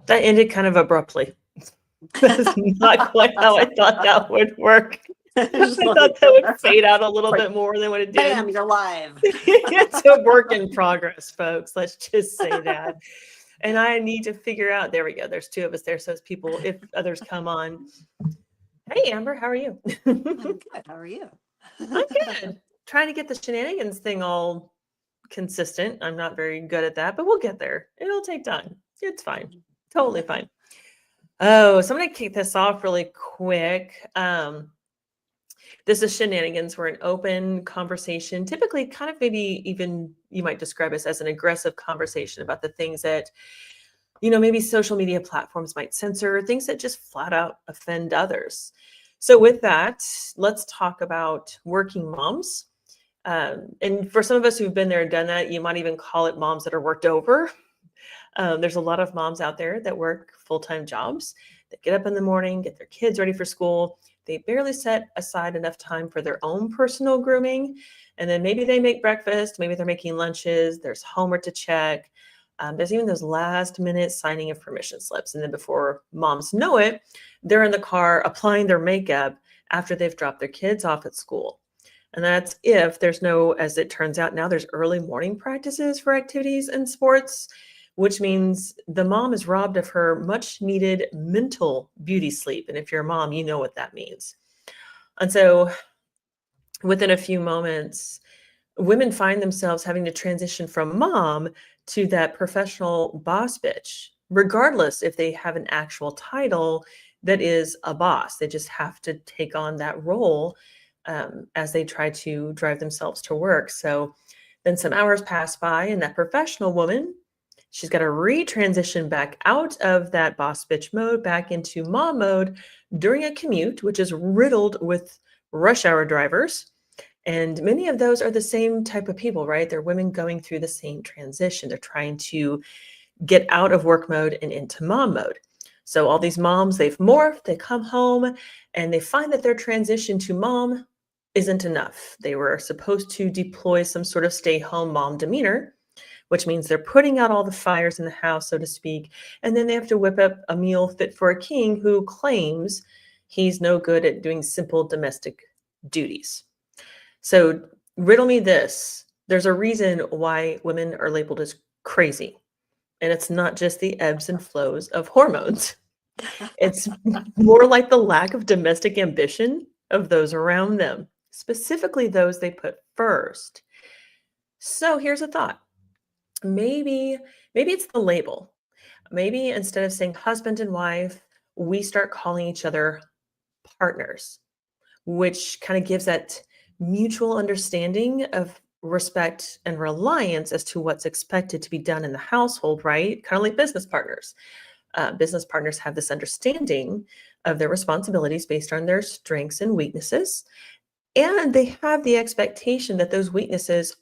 That ended kind of abruptly. That's not quite how I thought that would work. I thought that would fade out a little bit more than what it did. Bam, you're live. It's a work in progress, folks. Let's just say that. And I need to figure out, there we go. There's two of us there. So as people, if others come on, hey, Amber, how are you? I'm good. How are you? I'm good. Trying to get the shenanigans thing all consistent. I'm not very good at that, but we'll get there. It'll take time. It's fine. Totally fine. Oh, so I'm going to kick this off really quick. This is Shenanigans. We're an open conversation, typically kind of maybe even you might describe us as an aggressive conversation about the things that, maybe social media platforms might censor, things that just flat out offend others. So with that, let's talk about working moms. And for some of us who've been there and done that, you might even call it moms that are worked over. There's a lot of moms out there that work full-time jobs, that get up in the morning, get their kids ready for school. They barely set aside enough time for their own personal grooming. And then maybe they make breakfast, maybe they're making lunches, there's homework to check. There's even those last minute signing of permission slips. And then before moms know it, they're in the car applying their makeup after they've dropped their kids off at school. And that's if there's no, as it turns out now, there's early morning practices for activities and sports, which means the mom is robbed of her much needed mental beauty sleep. And if you're a mom, you know what that means. And so within a few moments, women find themselves having to transition from mom to that professional boss bitch, regardless if they have an actual title that is a boss. They just have to take on that role as they try to drive themselves to work. So then some hours pass by and that professional woman, she's got to retransition back out of that boss bitch mode back into mom mode during a commute, which is riddled with rush hour drivers. And many of those are the same type of people, right? They're women going through the same transition. They're trying to get out of work mode and into mom mode. So all these moms, they've morphed, they come home and they find that their transition to mom isn't enough. They were supposed to deploy some sort of stay-home mom demeanor, which means they're putting out all the fires in the house, so to speak. And then they have to whip up a meal fit for a king who claims he's no good at doing simple domestic duties. So riddle me this. There's a reason why women are labeled as crazy. And it's not just the ebbs and flows of hormones. It's more like the lack of domestic ambition of those around them, specifically those they put first. So here's a thought. Maybe it's the label. Maybe instead of saying husband and wife, we start calling each other partners, which kind of gives that mutual understanding of respect and reliance as to what's expected to be done in the household, right? Kind of like business partners. Business partners have this understanding of their responsibilities based on their strengths and weaknesses. And they have the expectation that those weaknesses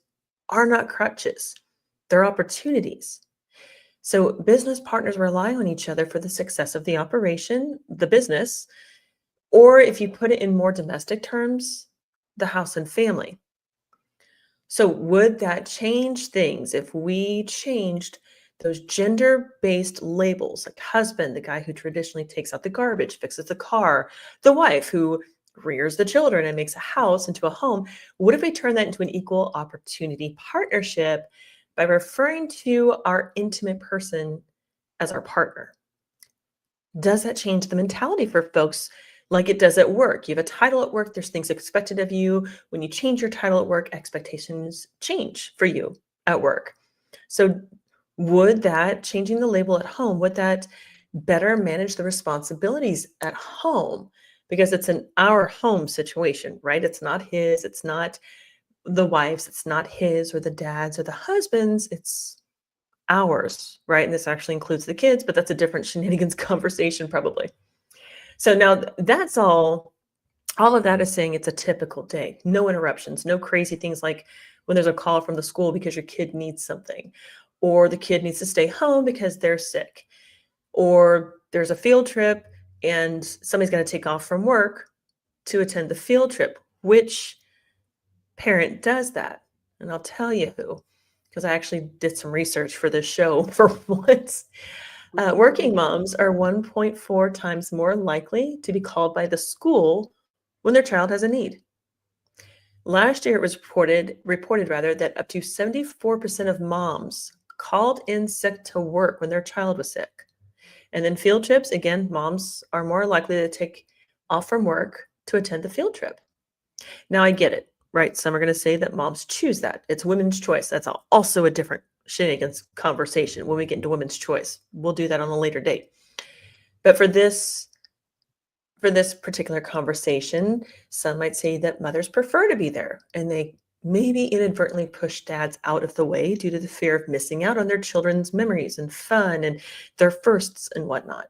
are not crutches. They're opportunities. So business partners rely on each other for the success of the operation, the business, or if you put it in more domestic terms, the house and family. So would that change things if we changed those gender-based labels, like husband, the guy who traditionally takes out the garbage, fixes the car, the wife who rears the children and makes a house into a home? What if we turn that into an equal opportunity partnership by referring to our intimate person as our partner? Does that change the mentality for folks like it does at work? You have a title at work, there's things expected of you. When you change your title at work, expectations change for you at work. So would that, changing the label at home, would that better manage the responsibilities at home? Because it's an our home situation, right? It's not his, it's not the wife's, it's not his or the dad's or the husband's, it's ours, right? And this actually includes the kids, but that's a different shenanigans conversation probably. So now that's all of that is saying it's a typical day. No interruptions, no crazy things like when there's a call from the school because your kid needs something, or the kid needs to stay home because they're sick, or there's a field trip and somebody's going to take off from work to attend the field trip. Which parent does that? And I'll tell you who, because I actually did some research for this show for once. Working moms are 1.4 times more likely to be called by the school when their child has a need. Last year, it was reported rather that up to 74% of moms called in sick to work when their child was sick. And then field trips, again, moms are more likely to take off from work to attend the field trip. Now, I get it, right? Some are going to say that moms choose that. It's women's choice. That's also a different shenanigans conversation when we get into women's choice. We'll do that on a later date. But for this particular conversation, some might say that mothers prefer to be there and they maybe inadvertently push dads out of the way due to the fear of missing out on their children's memories and fun and their firsts and whatnot.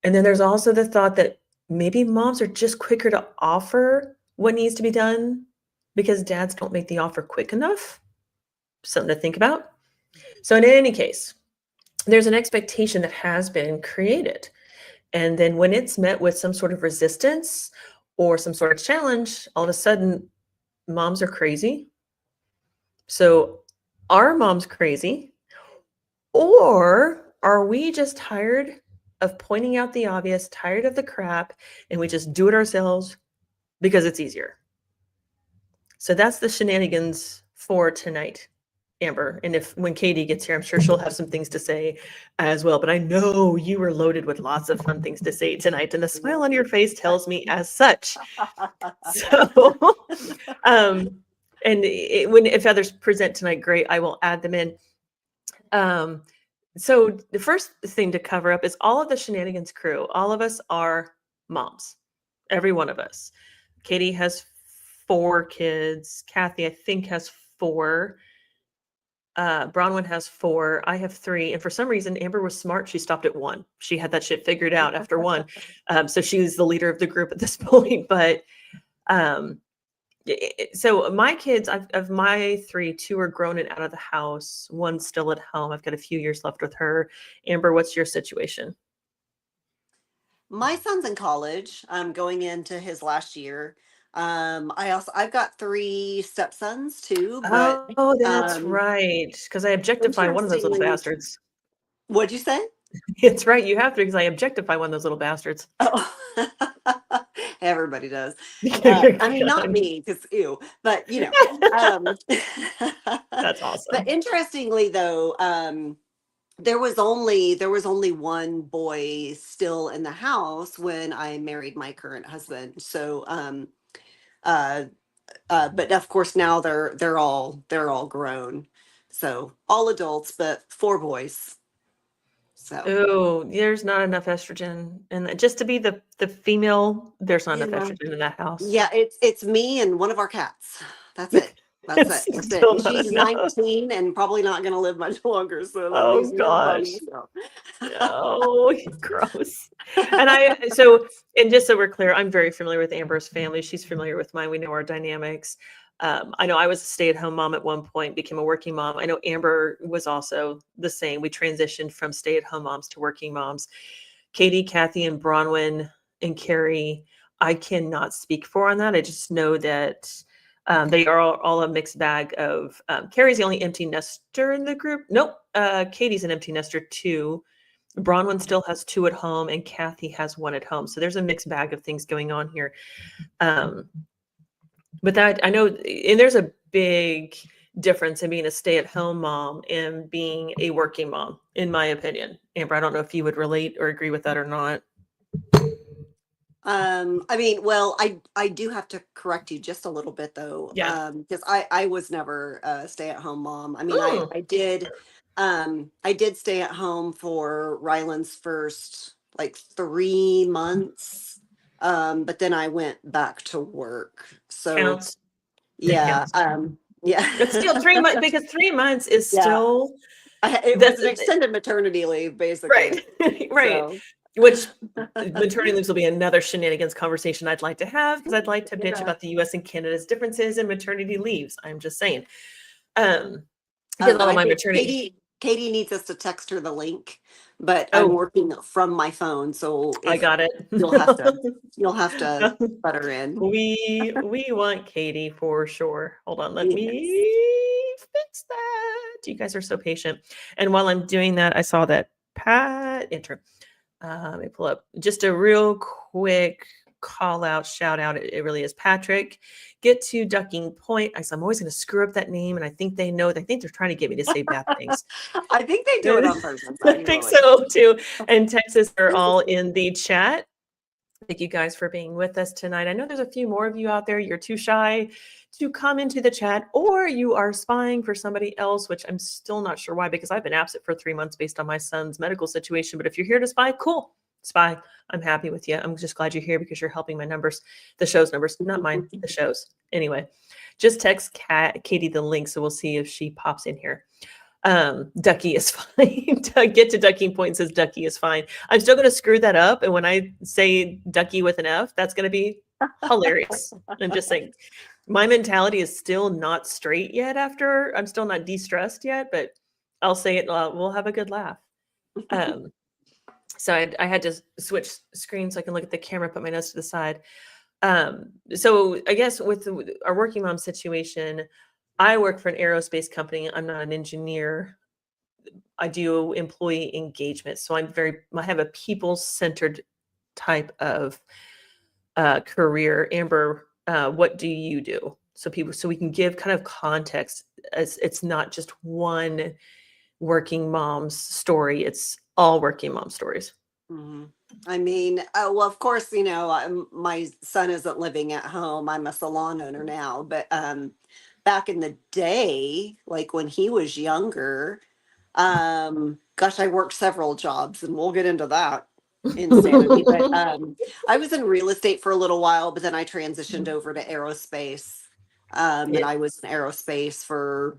And then there's also the thought that maybe moms are just quicker to offer what needs to be done because dads don't make the offer quick enough. Something to think about. So in any case, there's an expectation that has been created. And then when it's met with some sort of resistance or some sort of challenge, all of a sudden, moms are crazy. So are moms crazy? Or are we just tired of pointing out the obvious, tired of the crap, and we just do it ourselves because it's easier? So that's the shenanigans for tonight, Amber. And when Katie gets here, I'm sure she'll have some things to say as well. But I know you were loaded with lots of fun things to say tonight, and the smile on your face tells me as such. So, if others present tonight, great, I will add them in. So the first thing to cover up is all of the shenanigans crew. All of us are moms, every one of us. Katie has 4 kids. Kathy, I think, has 4. Bronwyn has 4. I have 3. And for some reason, Amber was smart. She stopped at 1. She had that shit figured out after 1. So she's the leader of the group at this point. But so my kids, of my 3, 2 are grown and out of the house. 1's still at home. I've got a few years left with her. Amber, what's your situation? My son's in college. I'm going into his last year. I've got 3 stepsons too, but Oh, that's right. Because I objectify one of those little interestingly, bastards. what'd you say? It's right. You have to, because I objectify one of those little bastards. Oh, everybody does. You're I mean, not done. me, because ew, but you know. That's awesome. But interestingly, though, there was only one boy still in the house when I married my current husband. So, but of course now they're all grown, so all adults, but 4 boys. So Oh, there's not enough estrogen, and just to be the female, there's not enough yeah, estrogen in that house. yeah, it's me and one of our cats. That's it. That's it. It's That's it. still And not she's enough. 19 and probably not going to live much longer. So that Oh leaves me and gosh. Bunny. So. Oh, gross. And just so we're clear, I'm very familiar with Amber's family. She's familiar with mine. We know our dynamics. I know I was a stay-at-home mom at one point, became a working mom. I know Amber was also the same. We transitioned from stay-at-home moms to working moms. Katie, Kathy, and Bronwyn and Carrie, I cannot speak for on that. I just know that they are all a mixed bag of Carrie's the only empty nester in the group. Nope. Katie's an empty nester too. Bronwyn still has 2 at home and Kathy has 1 at home. So there's a mixed bag of things going on here. But that I know, and there's a big difference in being a stay-at-home mom and being a working mom, in my opinion. Amber, I don't know if you would relate or agree with that or not. I mean, well, I do have to correct you just a little bit though. Yeah. Because I was never a stay-at-home mom. I mean, I did stay at home for Ryland's first like 3 months. But then I went back to work. So Counts. yeah, Counts. yeah. It's still 3 months, because 3 months is Yeah. still It was an extended maternity leave, basically. right. Right. So. Which maternity leaves will be another shenanigans conversation I'd like to have, because I'd like to bitch about the US and Canada's differences in maternity leaves. I'm just saying. Because all of my maternity. Katie needs us to text her the link, but I'm working from my phone, so I got it. you'll have to put her in. We want Katie for sure. Hold on, let me fix that. You guys are so patient. And while I'm doing that, I saw that Pat, enter. Let me pull up just a real quick call out, shout out. It really is Patrick. Get to Ducking Point. I'm always going to screw up that name, and I think they know. I think they're trying to get me to say bad things. I think they do it on purpose. I think so too. And Texas are all in the chat. Thank you guys for being with us tonight. I know there's a few more of you out there. You're too shy to come into the chat, or you are spying for somebody else, which I'm still not sure why, because I've been absent for 3 months based on my son's medical situation. But if you're here to spy, cool, spy. I'm happy with you. I'm just glad you're here because you're helping my numbers, the show's numbers, not mine, the show's. Anyway, just text Katie the link, so we'll see if she pops in here. Ducky is fine. Get to Ducking Point says Ducky is fine. I'm still going to screw that up. And when I say Ducky with an F, that's going to be hilarious. I'm just saying my mentality is still not straight yet I'm still not de-stressed yet, but I'll say it. We'll have a good laugh. So I had to switch screens so I can look at the camera, put my nose to the side. So I guess with our working mom situation, I work for an aerospace company. I'm not an engineer. I do employee engagement. So I have a people-centered type of career. Amber, what do you do? So we can give kind of context, as it's not just one working mom's story. It's all working mom stories. Mm-hmm. I mean, well, of course, my son isn't living at home. I'm a salon owner now, but back in the day, like when he was younger, gosh, I worked several jobs, and we'll get into that insanity. But I was in real estate for a little while, but then I transitioned over to aerospace, and I was in aerospace for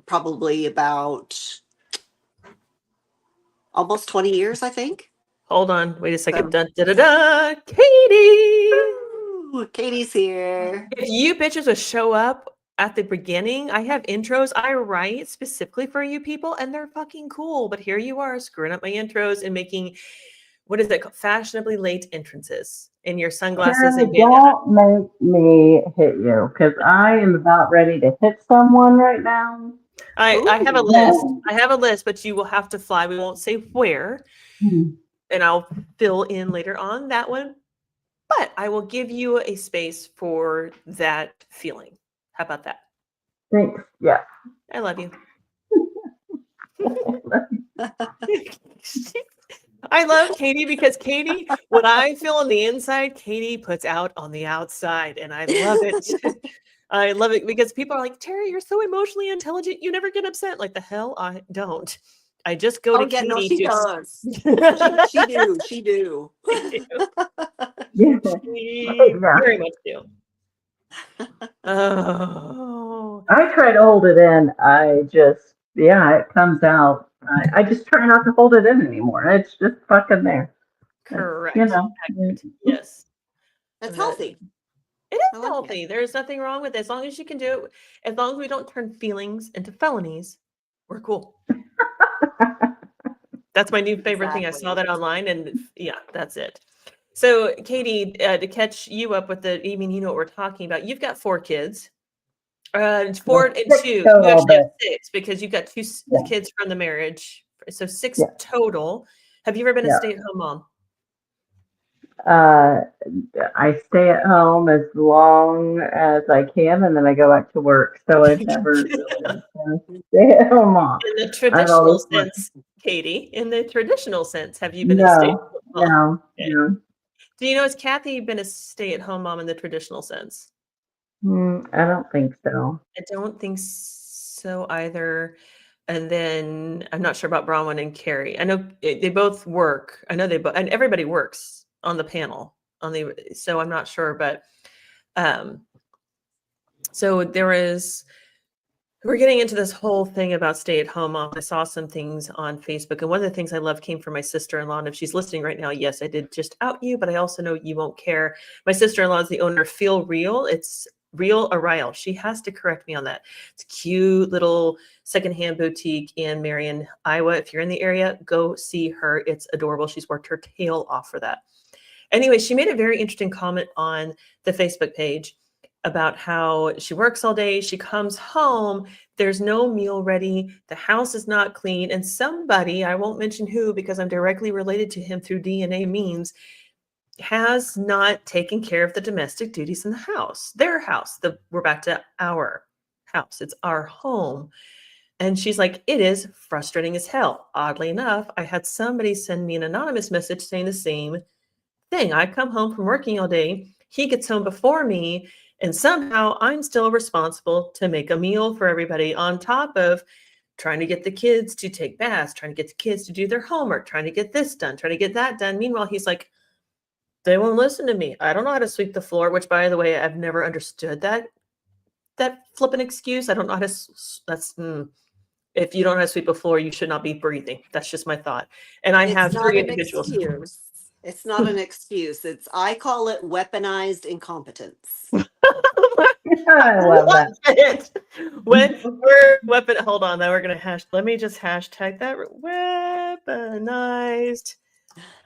probably about almost 20 years, I think. Hold on, wait a second. Dun, da, da, da. Katie! Ooh, Katie's here. If you bitches would show up at the beginning, I have intros I write specifically for you people, and they're fucking cool. But here you are screwing up my intros and making, what is it called? Fashionably late entrances in your sunglasses. Karen, don't make me hit you, because I am about ready to hit someone right now. I have a list. I have a list, but you will have to fly. We won't say where. And I'll fill in later on that one. But I will give you a space for that feeling. How about that? Thanks. Yeah. I love you. I love Katie because Katie, what I feel on the inside, Katie puts out on the outside. And I love it. I love it because people are like, Terry, you're so emotionally intelligent. You never get upset. Like the hell I don't. I just go to Katie. No, she does. She do. Very much do. Oh. I try to hold it in. It comes out. I just try not to hold it in anymore. It's just fucking there. Correct. Yes. That's healthy. It is healthy. There's nothing wrong with it. As long as you can do it, as long as we don't turn feelings into felonies, we're cool. That's my new favorite thing. I saw that online, and yeah, that's it. So, Katie, to catch you up with you know what we're talking about. You've got 4 kids. 4 and 2. You actually have 6 because you've got 2 kids from the marriage. So 6 total. Have you ever been a stay-at-home mom? I stay at home as long as I can, and then I go back to work. So I've never really been a stay-at-home mom. In the traditional sense, Katie, in the traditional sense, have you been a stay-at-home mom? No. Do you know, has Kathy been a stay-at-home mom in the traditional sense? I don't think so. I don't think so either. And then I'm not sure about Bronwyn and Carrie. I know they both work. I know they both, and everybody works on the panel so I'm not sure, but so we're getting into this whole thing about stay-at-home mom. I saw some things on Facebook, and one of the things I love came from my sister-in-law. And if she's listening right now, yes, I did just out you, but I also know you won't care. My sister-in-law is the owner of Feel Real. It's Real Ariel. She has to correct me on that. It's a cute little secondhand boutique in Marion, Iowa. If you're in the area, go see her. It's adorable. She's worked her tail off for that. Anyway, she made a very interesting comment on the Facebook page about how she works all day. She comes home. There's no meal ready. The house is not clean. And somebody, I won't mention who because I'm directly related to him through DNA means, has not taken care of the domestic duties in the house, their house. We're back to our house. It's our home. And she's like, it is frustrating as hell. Oddly enough, I had somebody send me an anonymous message saying the same thing. I come home from working all day. He gets home before me. And somehow I'm still responsible to make a meal for everybody on top of trying to get the kids to take baths, trying to get the kids to do their homework, trying to get this done, trying to get that done. Meanwhile, he's like, they won't listen to me. I don't know how to sweep the floor, which, by the way, I've never understood that flippant excuse. I don't know how to, if you don't know how to sweep a floor, you should not be breathing. That's just my thought. And I have not 3 an individuals. excuse. It's not an excuse. I call it weaponized incompetence. I love that. It. When we're weapon, hold on, now we're gonna let me just hashtag that weaponized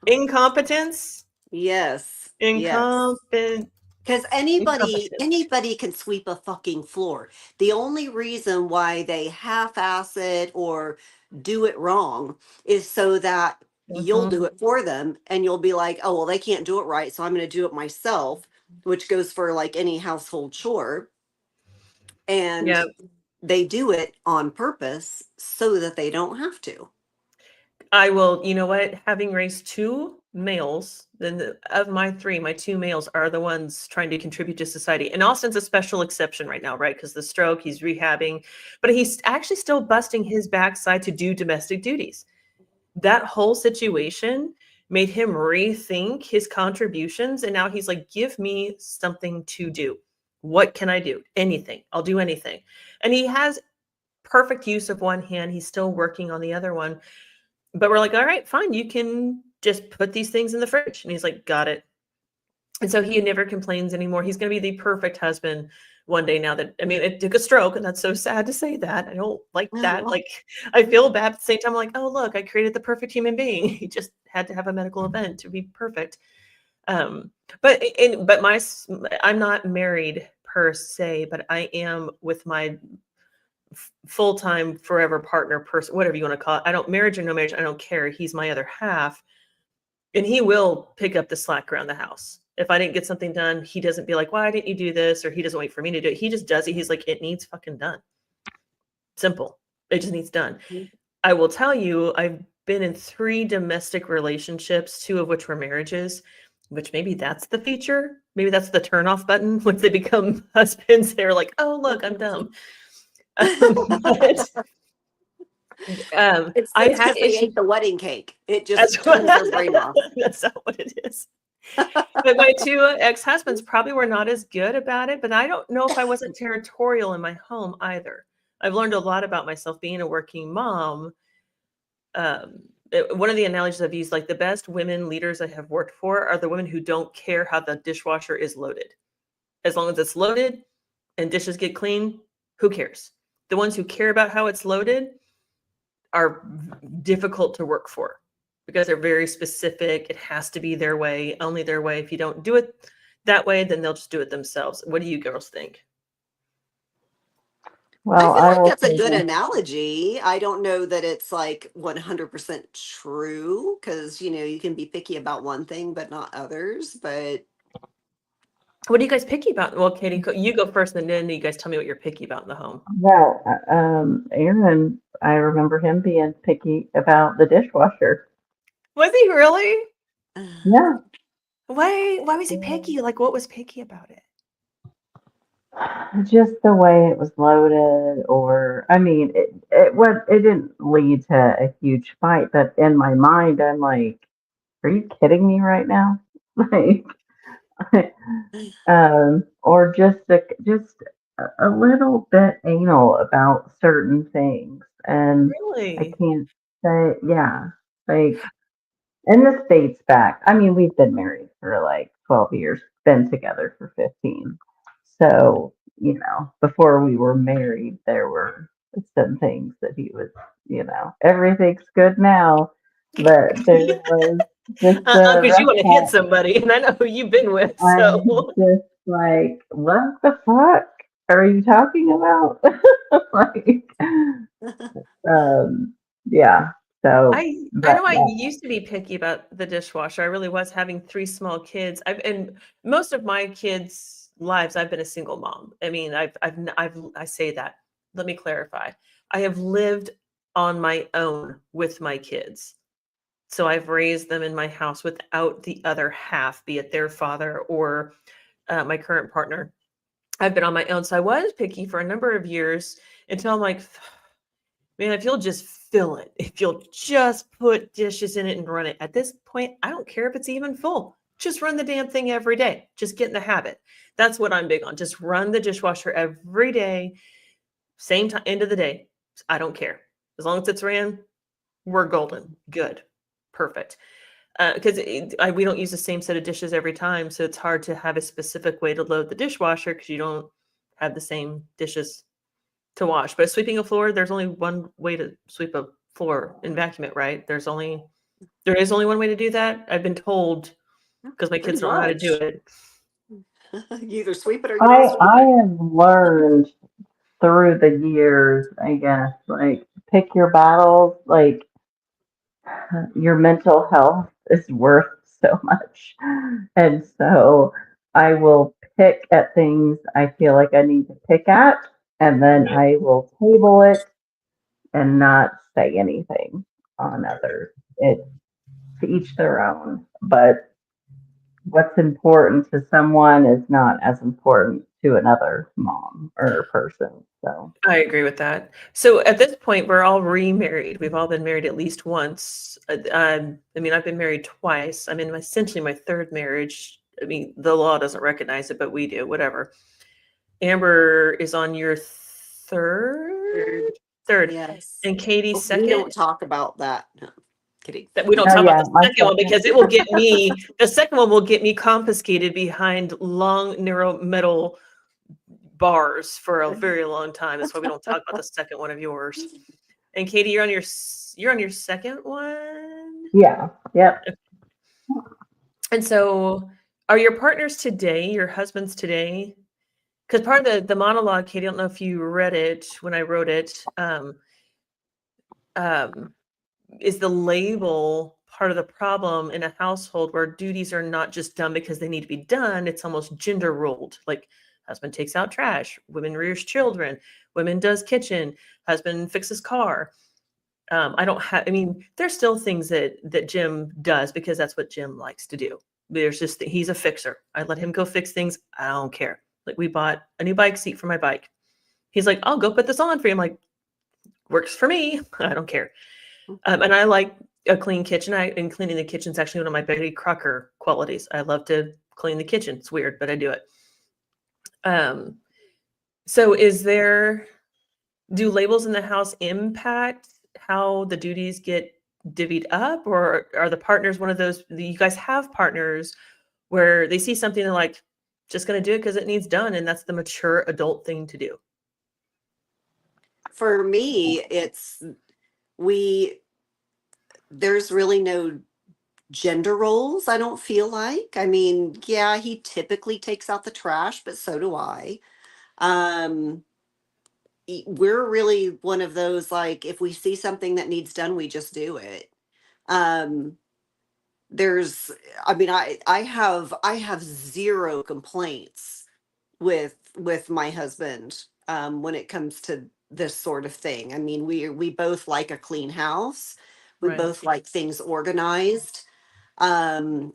incompetence. Yes. Incompetent. Because anybody can sweep a fucking floor. The only reason why they half-ass it or do it wrong is so that you'll do it for them, and you'll be like, oh, well, they can't do it right, so I'm going to do it myself, which goes for like any household chore. And they do it on purpose so that they don't have to. I will, you know what? Having raised 2 males, then of my 3, my 2 males are the ones trying to contribute to society. And Austin's a special exception right now, right? Because the stroke, he's rehabbing, but he's actually still busting his backside to do domestic duties. That whole situation made him rethink his contributions. And now he's like, give me something to do. What can I do? Anything. I'll do anything. And he has perfect use of one hand. He's still working on the other one. But we're like, all right, fine. You can just put these things in the fridge. And he's like, got it. And so he never complains anymore. He's going to be the perfect husband one day now that, I mean, it took a stroke, and that's so sad to say that. I don't like that. Like, I feel bad at the same time. I'm like, oh, look, I created the perfect human being. He just had to have a medical event to be perfect. But I'm not married per se, but I am with my full-time forever partner person, whatever you want to call it. I don't, marriage or no marriage, I don't care. He's my other half, and he will pick up the slack around the house. If I didn't get something done, he doesn't be like, why didn't you do this? Or he doesn't wait for me to do it. He just does it. He's like, it needs fucking done. Simple. It just needs done. I will tell you, I've been in 3 domestic relationships, 2 of which were marriages, which maybe that's the feature. Maybe that's the turn-off button. Once they become husbands, they're like, oh, look, I'm dumb. It's I had they ate the wedding cake. It just turns their brain off. That's not what it is. But my 2 ex-husbands probably were not as good about it, but I don't know if I wasn't territorial in my home either. I've learned a lot about myself being a working mom. One of the analogies I've used, like the best women leaders I have worked for are the women who don't care how the dishwasher is loaded. As long as it's loaded and dishes get clean, who cares? The ones who care about how it's loaded are difficult to work for because they're very specific. It has to be their way, only their way. If you don't do it that way, then they'll just do it themselves. What do you girls think? Well, I feel like that's a good analogy. I don't know that it's like 100% true because, you can be picky about one thing, but not others. But what are you guys picky about? Well, Katie, you go first, and then you guys tell me what you're picky about in the home. Well, Aaron, I remember him being picky about the dishwasher. Was he really? Yeah. Why was he picky? Like, what was picky about it? Just the way it was loaded, or I mean, it didn't lead to a huge fight, but in my mind, I'm like, are you kidding me right now? Like, or just a little bit anal about certain things, and I Really? can't say, yeah, like, and this dates back. I mean, we've been married for like 12 years, been together for 15. So, before we were married, there were some things that he was, everything's good now, but there was just Because you want to hit somebody, and I know who you've been with. I'm So just like, what the fuck? are you talking about? Like, yeah. So, I but know I yeah, used to be picky about the dishwasher. I really was, having three small kids. And most of my kids' lives, I've been a single mom. I mean, I say that. Let me clarify. I have lived on my own with my kids. So I've raised them in my house without the other half, be it their father or my current partner. I've been on my own. So I was picky for a number of years until I'm like, man, if you'll just fill it, if you'll just put dishes in it and run it. At this point, I don't care if it's even full. Just run the damn thing every day. Just get in the habit. That's what I'm big on. Just run the dishwasher every day, same time, end of the day. I don't care. As long as it's ran, we're golden. Good. Perfect. Because we don't use the same set of dishes every time. So it's hard to have a specific way to load the dishwasher because you don't have the same dishes to wash. But sweeping a floor, there's only one way to sweep a floor and vacuum it, right? There is only one way to do that. I've been told because my Pretty kids don't know how to do much. it. You either sweep it or you don't sweep I it. have learned through the years, I guess, like pick your battles. Like your mental health is worth so much, and so I will pick at things I feel like I need to pick at, and then Right. I will table it and not say anything on others. It's to each their own, but what's important to someone is not as important to another mom or person. So, I agree with that. So at this point, we're all remarried. We've all been married at least once. I mean, I've been married twice. I'm in essentially my third marriage. I mean, the law doesn't recognize it, but we do. Whatever. Amber is on your third, Third. third, Yes. and Katie's But we second. don't talk about that. No, kidding. That we don't oh talk about yeah, the my second one second. because it will get me. The second one will get me confiscated behind long, narrow metal bars for a very long time. That's why we don't talk about the second one of yours. And Katie, you're on your second one. Yeah, yep. And so, are your partners today, your husbands today? Because part of the monologue, Katie, I don't know if you read it when I wrote it. Um, is the label part of the problem in a household where duties are not just done because they need to be done? It's almost gender ruled. Like husband takes out trash, women rears children, women does kitchen, husband fixes car. I don't have. I mean, there's still things that Jim does because that's what Jim likes to do. There's just he's a fixer. I let him go fix things. I don't care. Like we bought a new bike seat for my bike. He's like, I'll go put this on for you. I'm like, works for me. I don't care. And I like a clean kitchen. And cleaning the kitchen is actually one of my Betty Crocker qualities. I love to clean the kitchen. It's weird, but I do it. Um, so do labels in the house impact how the duties get divvied up, or are the partners one of those, you guys have partners where they see something they're like, just going to do it because it needs done. And that's the mature adult thing to do. For me, we, there's really no gender roles, I don't feel like. I mean, yeah, he typically takes out the trash, but so do I. Um, we're really one of those, like, if we see something that needs done, we just do it. Um, there's, I mean, I have zero complaints with my husband when it comes to this sort of thing. I mean, we both like a clean house. We Right. both like things organized. And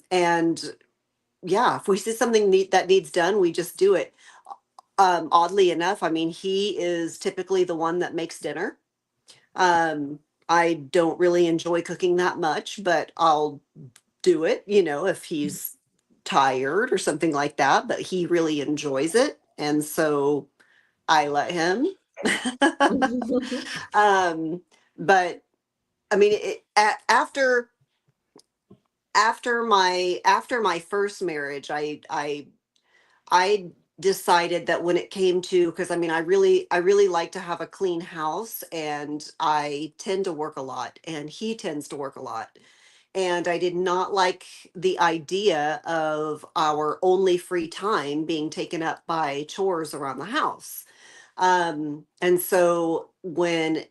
yeah, if we see something that needs done, we just do it. Oddly enough, I mean, he is typically the one that makes dinner. Um, I don't really enjoy cooking that much, but I'll do it, if he's tired or something like that, but he really enjoys it. And so I let him. um, but I mean, after my first marriage, I decided that when it came to, because I mean, I really like to have a clean house, and I tend to work a lot, and he tends to work a lot. And I did not like the idea of our only free time being taken up by chores around the house. And so when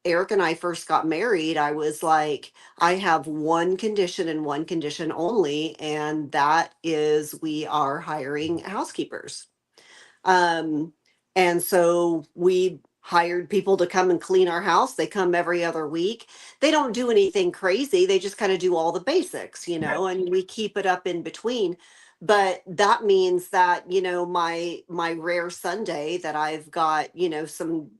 Eric and I first got married, I was like, I have one condition and one condition only, and that is we are hiring housekeepers. Um, and so we hired people to come and clean our house. They come every other week. They don't do anything crazy. They just kind of do all the basics, and we keep it up in between. But that means that, my rare Sunday that I've got, some,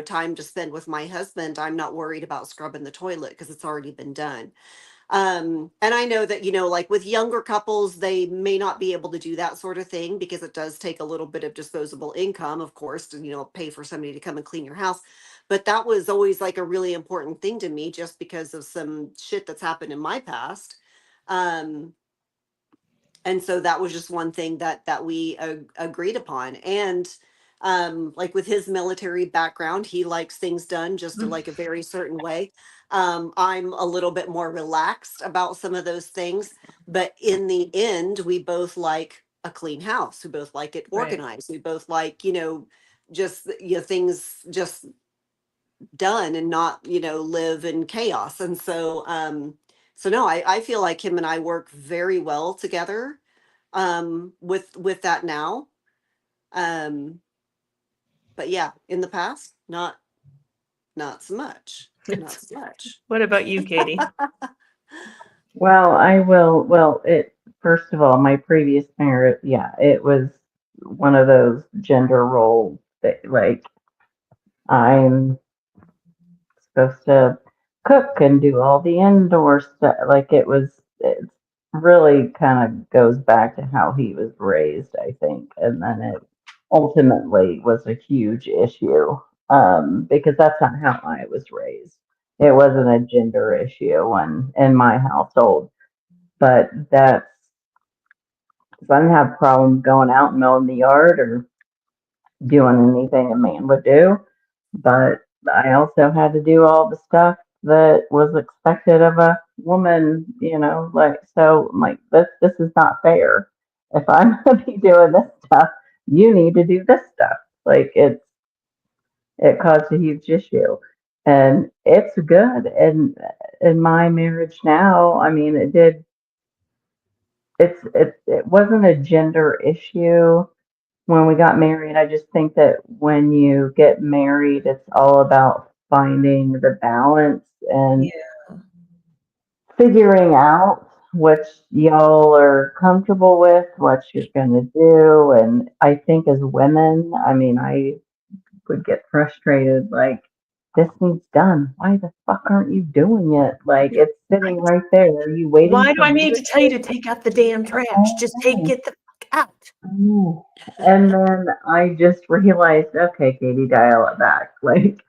time to spend with my husband, I'm not worried about scrubbing the toilet because it's already been done. And I know that, like with younger couples, they may not be able to do that sort of thing because it does take a little bit of disposable income, of course, to, pay for somebody to come and clean your house. But that was always like a really important thing to me just because of some shit that's happened in my past. Um, and so that was just one thing that we agreed upon. And like with his military background, he likes things done just like a very certain way. I'm a little bit more relaxed about some of those things, but in the end we both like a clean house, we both like it Right. organized, we both like, just things just done and not, live in chaos. And so so no, I feel like him and I work very well together with that now. Um but yeah, in the past, not so much. Not so much. What about you, Katie? Well, I will. Well, first of all, my previous marriage, yeah, it was one of those gender roles that, like, I'm supposed to cook and do all the indoor stuff. Like, it really kind of goes back to how he was raised, I think. And then it ultimately was a huge issue, because that's not how I was raised. It wasn't a gender issue in my household. But that's, 'cause I didn't have problems going out and mowing the yard or doing anything a man would do. But I also had to do all the stuff that was expected of a woman, like, so I'm like, this is not fair. If I'm gonna be doing this stuff, you need to do this stuff. Like, it caused a huge issue. And it's good. And in my marriage now, I mean, it wasn't a gender issue when we got married. I just think that when you get married, it's all about finding the balance and Yeah. figuring out what y'all are comfortable with, what you're going to do. And I think as women, I mean, I would get frustrated, like, this needs done. Why the fuck aren't you doing it? Like, it's sitting right there. Are you waiting Why do for I me need to to tell you to take out the damn trash? Just do get the fuck out. it? And then I just realized, okay, Katie, dial it back. Like,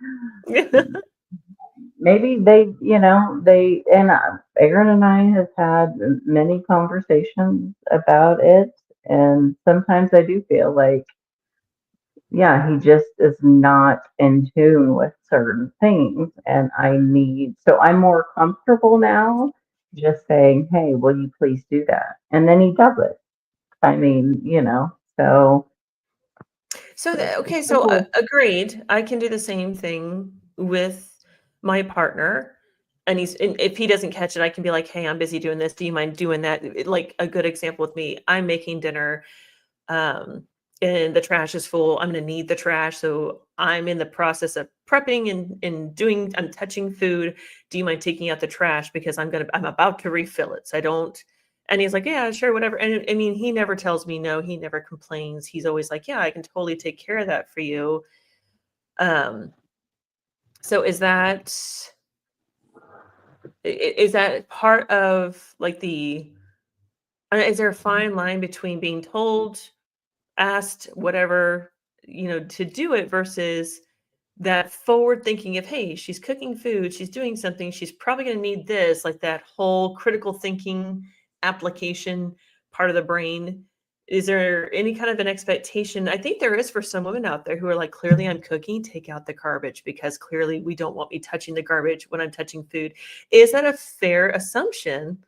maybe and Aaron and I have had many conversations about it. And sometimes I do feel like, yeah, he just is not in tune with certain things. And so I'm more comfortable now just saying, hey, will you please do that? And then he does it. I mean, so. Okay, so agreed. I can do the same thing with my partner, and if he doesn't catch it, I can be like, "Hey, I'm busy doing this. Do you mind doing that?" Like a good example with me, I'm making dinner, um, and the trash is full. I'm going to need the trash, so I'm in the process of prepping and doing. I'm touching food. Do you mind taking out the trash because I'm about to refill it, so I don't. And he's like, yeah, sure, whatever. And I mean, he never tells me no. He never complains. He's always like, yeah, I can totally take care of that for you. Um, so is that part of like is there a fine line between being told, asked, whatever, to do it versus that forward thinking of, hey, she's cooking food, she's doing something, she's probably going to need this, like that whole critical thinking application part of the brain. Is there any kind of an expectation? I think there is for some women out there who are like, clearly I'm cooking, take out the garbage because clearly we don't want me touching the garbage when I'm touching food. Is that a fair assumption?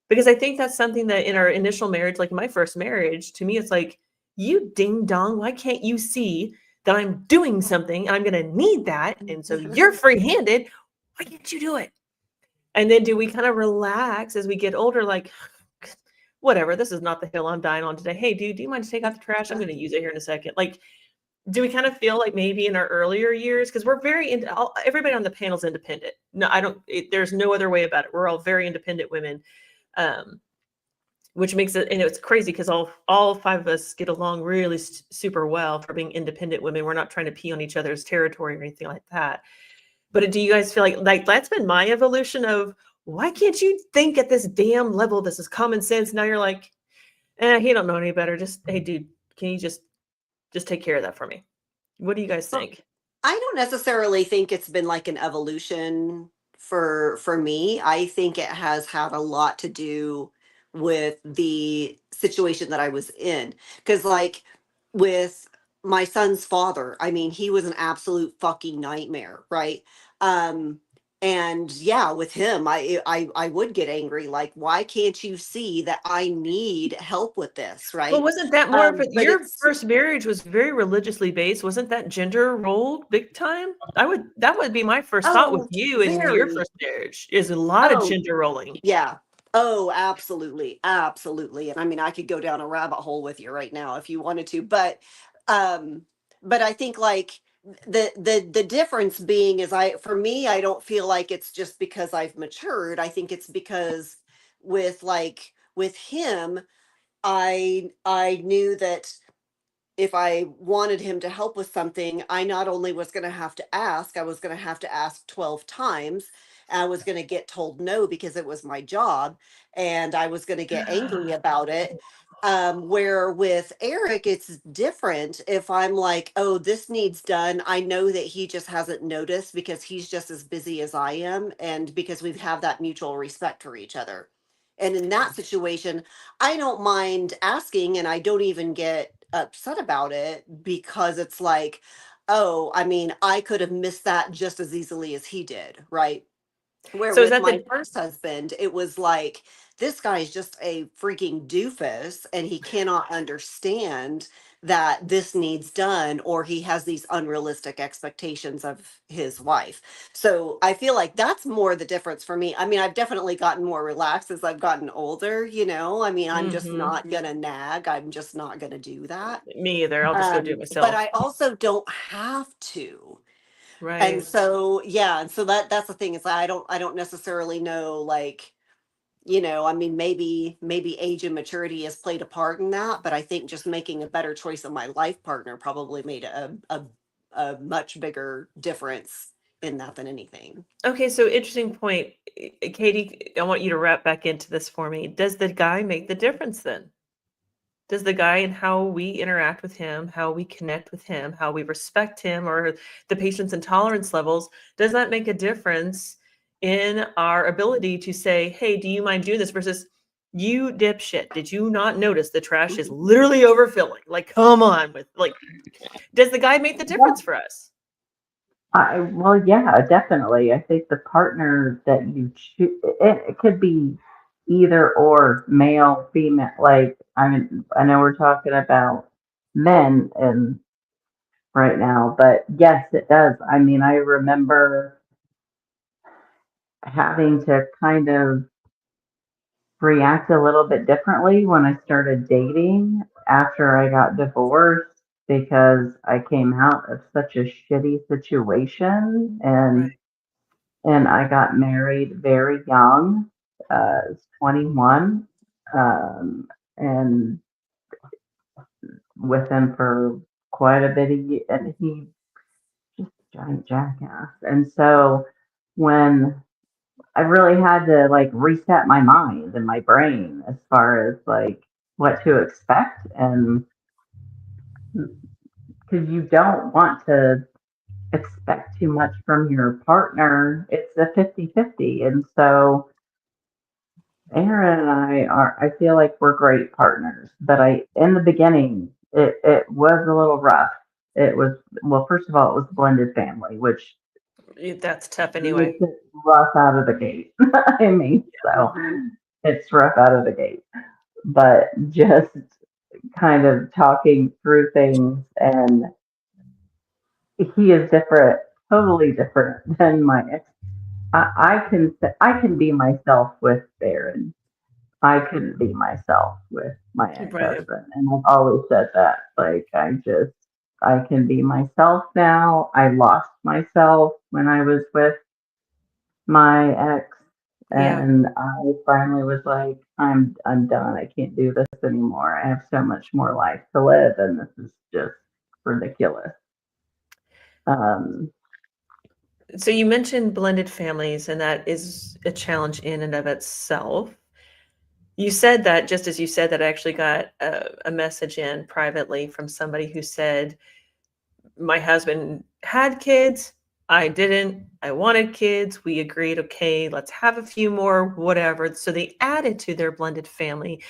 Because I think that's something that in our initial marriage, like my first marriage, to me, it's like, you ding dong, why can't you see that I'm doing something and I'm going to need that? And so you're free handed. Why can't you do it? And then do we kind of relax as we get older? Like, whatever, this is not the hill I'm dying on today. Hey, dude, do you mind to take out the trash? I'm going to use it here in a second. Like, do we kind of feel like maybe in our earlier years, because we're very everybody on the panel is independent. No, I don't. There's no other way about it. We're all very independent women, which makes it, and it's crazy because all five of us get along really super well for being independent women. We're not trying to pee on each other's territory or anything like that. But do you guys feel like that's been my evolution of, why can't you think at this damn level? This is common sense. Now you're like, he don't know any better. Just, hey, dude, can you just take care of that for me? What do you guys think? I don't necessarily think it's been like an evolution for me. I think it has had a lot to do with the situation that I was in. Because like with my son's father, I mean, he was an absolute fucking nightmare, right? Um, and yeah, with him, I would get angry. Like, why can't you see that I need help with this, Well, right? wasn't that more of But your it's first marriage was very religiously based? Wasn't that gender role big time? That would be my first thought with oh, you and your very. first marriage, is a lot of Oh, gender rolling. yeah. Oh, absolutely. Absolutely. And I mean, I could go down a rabbit hole with you right now if you wanted to, um but I think like the difference being is for me, I don't feel like it's just because I've matured. I think it's because with him, I knew that if I wanted him to help with something, I not only was going to have to ask, I was going to have to ask 12 times. I was going to get told no because it was my job, and I was going to get angry about it. Where with Eric, it's different. If I'm like, oh, this needs done, I know that he just hasn't noticed because he's just as busy as I am, and because we have that mutual respect for each other. And in that situation, I don't mind asking, and I don't even get upset about it because it's like, oh, I mean, I could have missed that just as easily as he did, right? Where So is with that my the first husband, it was like, this guy's just a freaking doofus and he cannot understand that this needs done, or he has these unrealistic expectations of his wife. So I feel like that's more the difference for me. I mean, I've definitely gotten more relaxed as I've gotten older, you know. I mean, I'm just not gonna nag. I'm just not gonna do that. me either? I'll just go do it But myself. I also don't have to. And Right. so yeah, and so that's the thing is I don't necessarily know, like, I mean, maybe age and maturity has played a part in that, but I think just making a better choice of my life partner probably made a much bigger difference in that than anything. Okay, so interesting point. Katie, I want you to wrap back into this for me. Does the guy make the difference then? Does the guy and how we interact with him, how we connect with him, how we respect him, or the patience and tolerance levels, does that make a difference in our ability to say, hey, do you mind doing this? Versus, you dipshit, did you not notice the trash is literally overfilling? Like, come on with, like, does the guy make the difference for us? Well, yeah, definitely. I think the partner that you choose, it could be either or, male, female. Like, I mean, I know we're talking about men and right now, but yes, it does. I mean, I remember having to kind of react a little bit differently when I started dating after I got divorced because I came out of such a shitty situation, Right. and I got married very young, I was 21, and with him for quite a bit of years, and he just a giant jackass. And so when I really had to like reset my mind and my brain as far as like what to expect, and because you don't want to expect too much from your partner, it's a 50-50. And so Aaron and I feel like we're great partners, but in the beginning, it was a little rough. It was, well, first of all, it was blended family, which That's tough anyway. makes it rough out of the gate. I mean, so Mhm. it's rough out of the gate, but just kind of talking through things, and he is different, totally different than my ex. I can be myself with Darren. I couldn't be myself with my Right. ex-husband. And I've always said that. Like, I can be myself now. I lost myself when I was with my ex. Yeah. And I finally was like, I'm done. I can't do this anymore. I have so much more life to live, and this is just ridiculous. Um, So you mentioned blended families, and that is a challenge in and of itself. You said that, just as you said that, I actually got a message in privately from somebody who said, my husband had kids. I didn't. I wanted kids. We agreed, okay, let's have a few more, whatever. So they added to their blended family.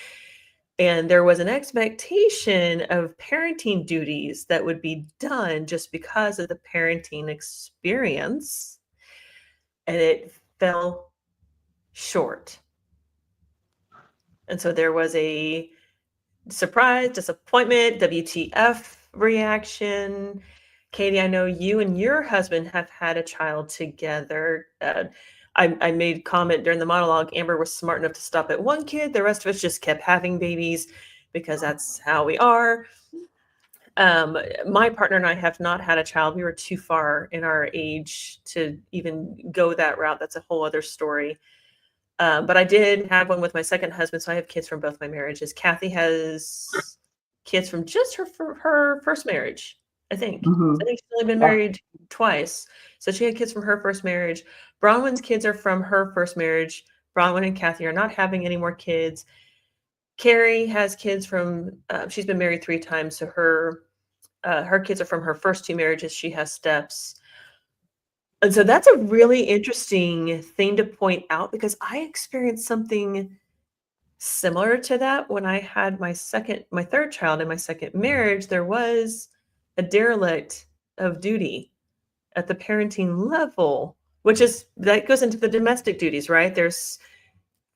And there was an expectation of parenting duties that would be done just because of the parenting experience. And it fell short. And so there was a surprise, disappointment, WTF reaction. Katie, I know you and your husband have had a child together. I made comment during the monologue. Amber was smart enough to stop at one kid. The rest of us just kept having babies because that's how we are. My partner and I have not had a child. We were too far in our age to even go that route. That's a whole other story. But I did have one with my second husband, so I have kids from both my marriages. Kathy has kids from just her first marriage, I think. I mhm. think she's only been Yeah. married twice, so she had kids from her first marriage. Bronwyn's kids are from her first marriage. Bronwyn and Kathy are not having any more kids. Carrie has kids from. She's been married 3 times, so her kids are from her first 2 marriages. She has steps. And so that's a really interesting thing to point out because I experienced something similar to that when I had my third child in my second marriage. There was a derelict of duty at the parenting level, which is that goes into the domestic duties, right? There's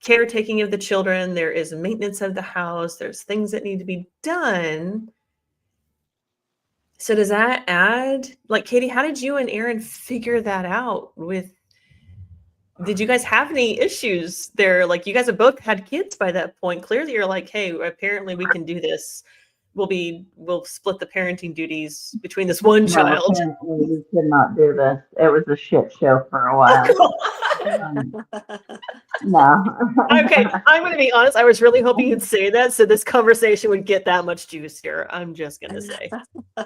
caretaking of the children, there is maintenance of the house, there's things that need to be done. So does that add, like, Katie, how did you and Aaron figure that out with, did you guys have any issues there? Like, you guys have both had kids by that point. Clearly you're like, hey, apparently we can do this. We'll split the parenting duties between this one No, child. apparently we could not do this. It was a shit show for a while. Um, no. Okay, I'm going to be honest. I was really hoping you'd say that so this conversation would get that much juicier. I'm just going to say.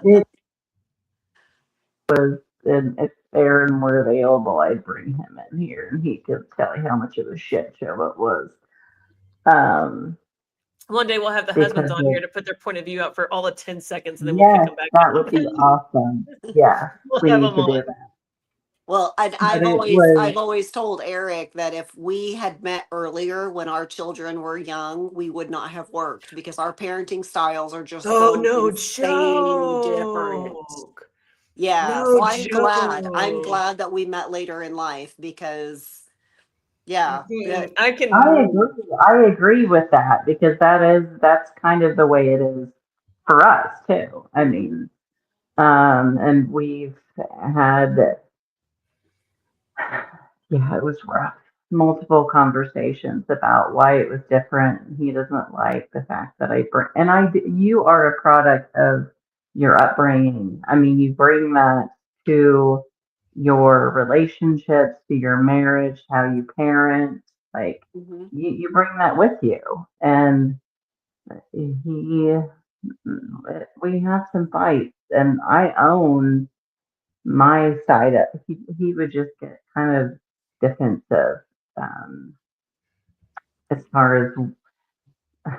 It was, and if Aaron were available, I'd bring him in here and he could tell you how much of a shit show it was. Um, One day we'll have the husbands because on here to put their point of view out for all of 10 seconds and then we'll pick yes, them back that up. would be awesome. Yeah, We'll we have need them to do on. that. Well, But it was, I've always told Eric that if we had met earlier when our children were young, we would not have worked because our parenting styles are just Oh, so no insanely different. joke. Yeah, No so I'm joke. glad that we met later in life because yeah, that, I I can. agree. I agree with that because that's kind of the way it is for us too. I mean, and we've had, yeah, it was rough. Multiple conversations about why it was different. He doesn't like the fact that I bring, and you are a product of your upbringing. I mean, you bring that to your relationships, to your marriage, how you parent. Like, mhm. you bring that with you. And he, we have some fights, and I own my side of, he would just get kind of defensive, um, as far as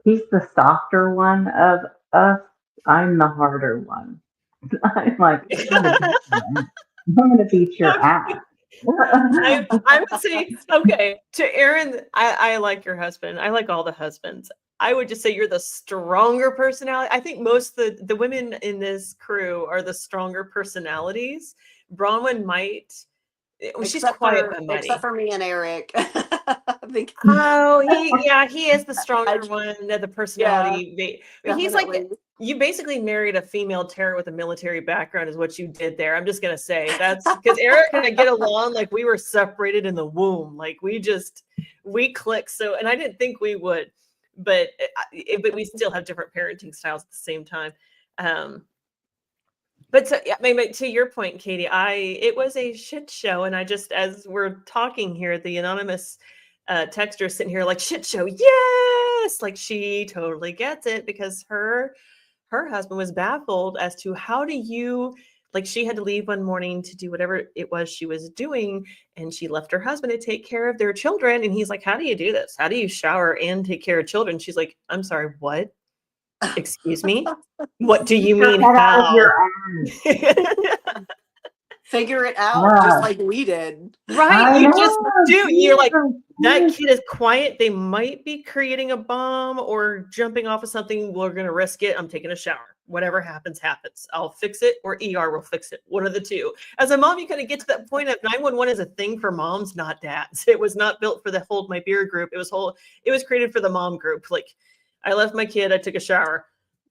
he's the softer one of us. I'm the harder one. I'm like, I'm gonna beat you. I'm gonna beat your ass. I would say, okay, to Aaron, I like your husband. I like all the husbands. I would just say you're the stronger personality. I think most the women in this crew are the stronger personalities. Bronwyn might, she's quiet but except mighty. for me and Eric. Oh, he is the I, stronger one, the yeah, personality. He's like, definitely. you basically married a female terror with a military background is what you did there. I'm just gonna say that's because Eric and I get along like we were separated in the womb. Like we click. So, and I didn't think we would, but we still have different parenting styles at the same time. But to your point, Katie, it was a shit show, and I just, as we're talking here, the anonymous texter sitting here like, shit show, yes, like she totally gets it, because her husband was baffled as to how do you, like, she had to leave one morning to do whatever it was she was doing, and she left her husband to take care of their children, and he's like, how do you do this? How do you shower and take care of children? She's like, I'm sorry, what? Excuse me? What do you mean Cut out of how? your own. Figure it out just Yeah, like we did. Right, I you just know. do. You're like, that Jesus. kid is quiet. They might be creating a bomb or jumping off of something. We're going to risk it. I'm taking a shower. Whatever happens, happens. I'll fix it, or ER will fix it. One of the two. As a mom, you kind of get to that point of 911 is a thing for moms, not dads. It was not built for the Hold My Beer group. It was created for the mom group. Like, I left my kid. I took a shower.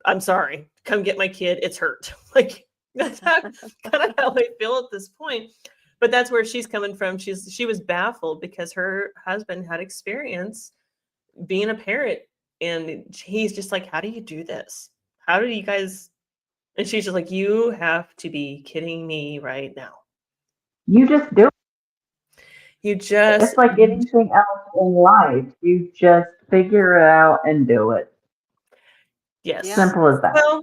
I'm sorry. Come get my kid. It's hurt. Like, that's kind of how I feel at this point. But that's where she's coming from. She was baffled because her husband had experience being a parent, and he's just like, how do you do this? How do you guys? And she's just like, you have to be kidding me right now. You just do it. You just, It's like anything else in life. You just figure it out and do it. yes. Yeah. Simple as that. Well,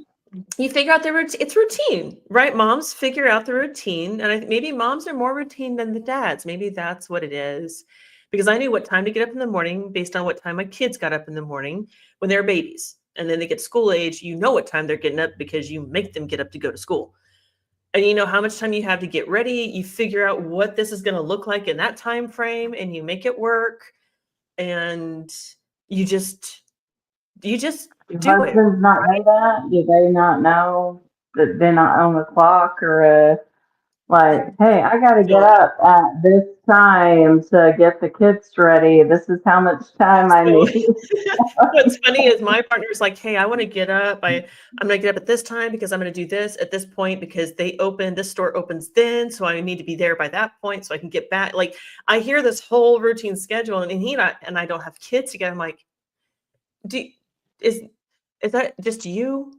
you figure out the routine. It's routine, right? Moms figure out the routine, and maybe moms are more routine than the dads. Maybe that's what it is. Because I knew what time to get up in the morning based on what time my kids got up in the morning when they're babies, and then they get school age. You know what time they're getting up because you make them get up to go to school, and you know how much time you have to get ready. You figure out what this is going to look like in that time frame, and you make it work. And you just Your do it. husbands not know that? Do they not know that they're not on the clock or like, hey, I got to get So, up at this time to get the kids ready. This is how much time I so need. what's funny is my partner's like, hey, I want to get up. I'm going to get up at this time because I'm going to do this at this point because this store opens then. So I need to be there by that point so I can get back. Like, I hear this whole routine schedule, and I don't have kids together. I'm like, do, is, is that just you?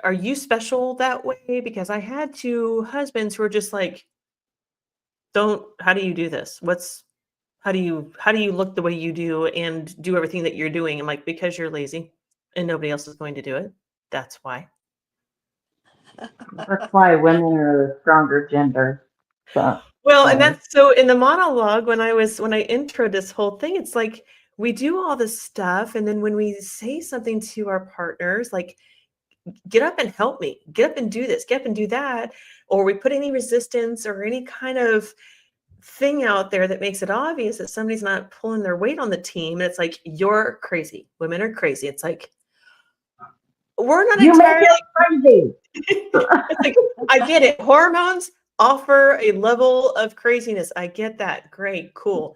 Are you special that way? Because I had two husbands who are just like, how do you do this? How do you look the way you do and do everything that you're doing? I'm like, because you're lazy and nobody else is going to do it. That's why. That's why women are the stronger gender. So, Well, and sorry. that's so in the monologue when I intro this whole thing, it's like we do all this stuff, and then when we say something to our partners, like, get up and help me, get up and do this, get up and do that, or we put any resistance or any kind of thing out there that makes it obvious that somebody's not pulling their weight on the team, and it's like, you're crazy. Women are crazy. It's like, we're not You make entirely. it crazy. It's like, I get it. Hormones offer a level of craziness. I get that. Great, cool.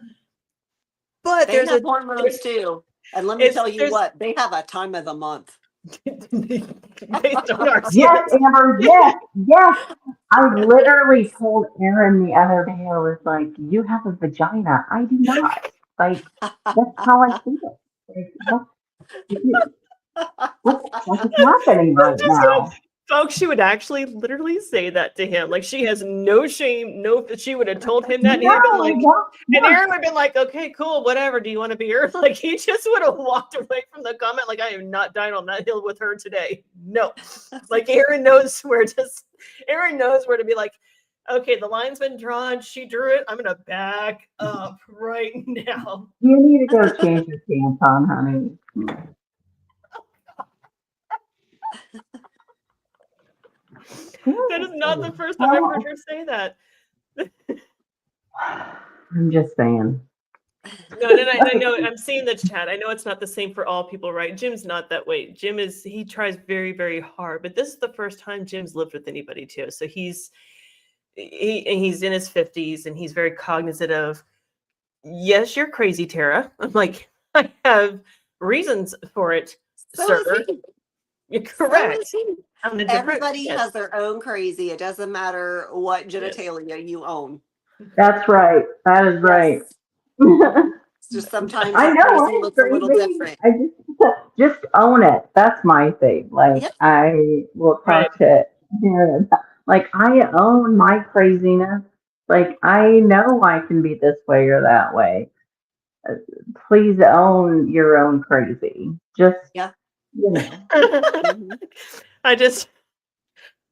But They have hormones too. And let me tell you there's what, they have a time of the month. based on our Yes, seasons. Amber, yes, yes. I literally told Aaron the other day, I was like, you have a vagina. I do not. Like, that's how I feel. Like, what is happening I'm right just now? folks, she would actually literally say that to him. Like, she has no shame. No, she would have told him that, and he'd have been like, and Aaron would have been like, okay, cool, whatever. Do you want to be her? Like, he just would have walked away from the comment. Like, I am not dying on that hill with her today. No, like, Aaron knows where to be like, okay, the line's been drawn. She drew it. I'm gonna back up right now. You need to go change your pants on, honey. That is not the first time I've heard her say that. I'm just saying. No, I know. I'm seeing the chat. I know it's not the same for all people, right? Jim's not that way. He tries very, very hard, but this is the first time Jim's lived with anybody too. So he's in his 50s and he's very cognizant of, yes, you're crazy, Tara. I'm like, I have reasons for it, So sir. is he. You're So correct. is he. Everybody has their own crazy. It doesn't matter what genitalia you own. That's right. That is right. It's just sometimes I your know crazy I'm looks a little crazy. different. I just own it. That's my thing. Like Yep. I will talk to Jared about, like I own my craziness. Like I know I can be this way or that way. Please own your own crazy. Just Yeah. you know.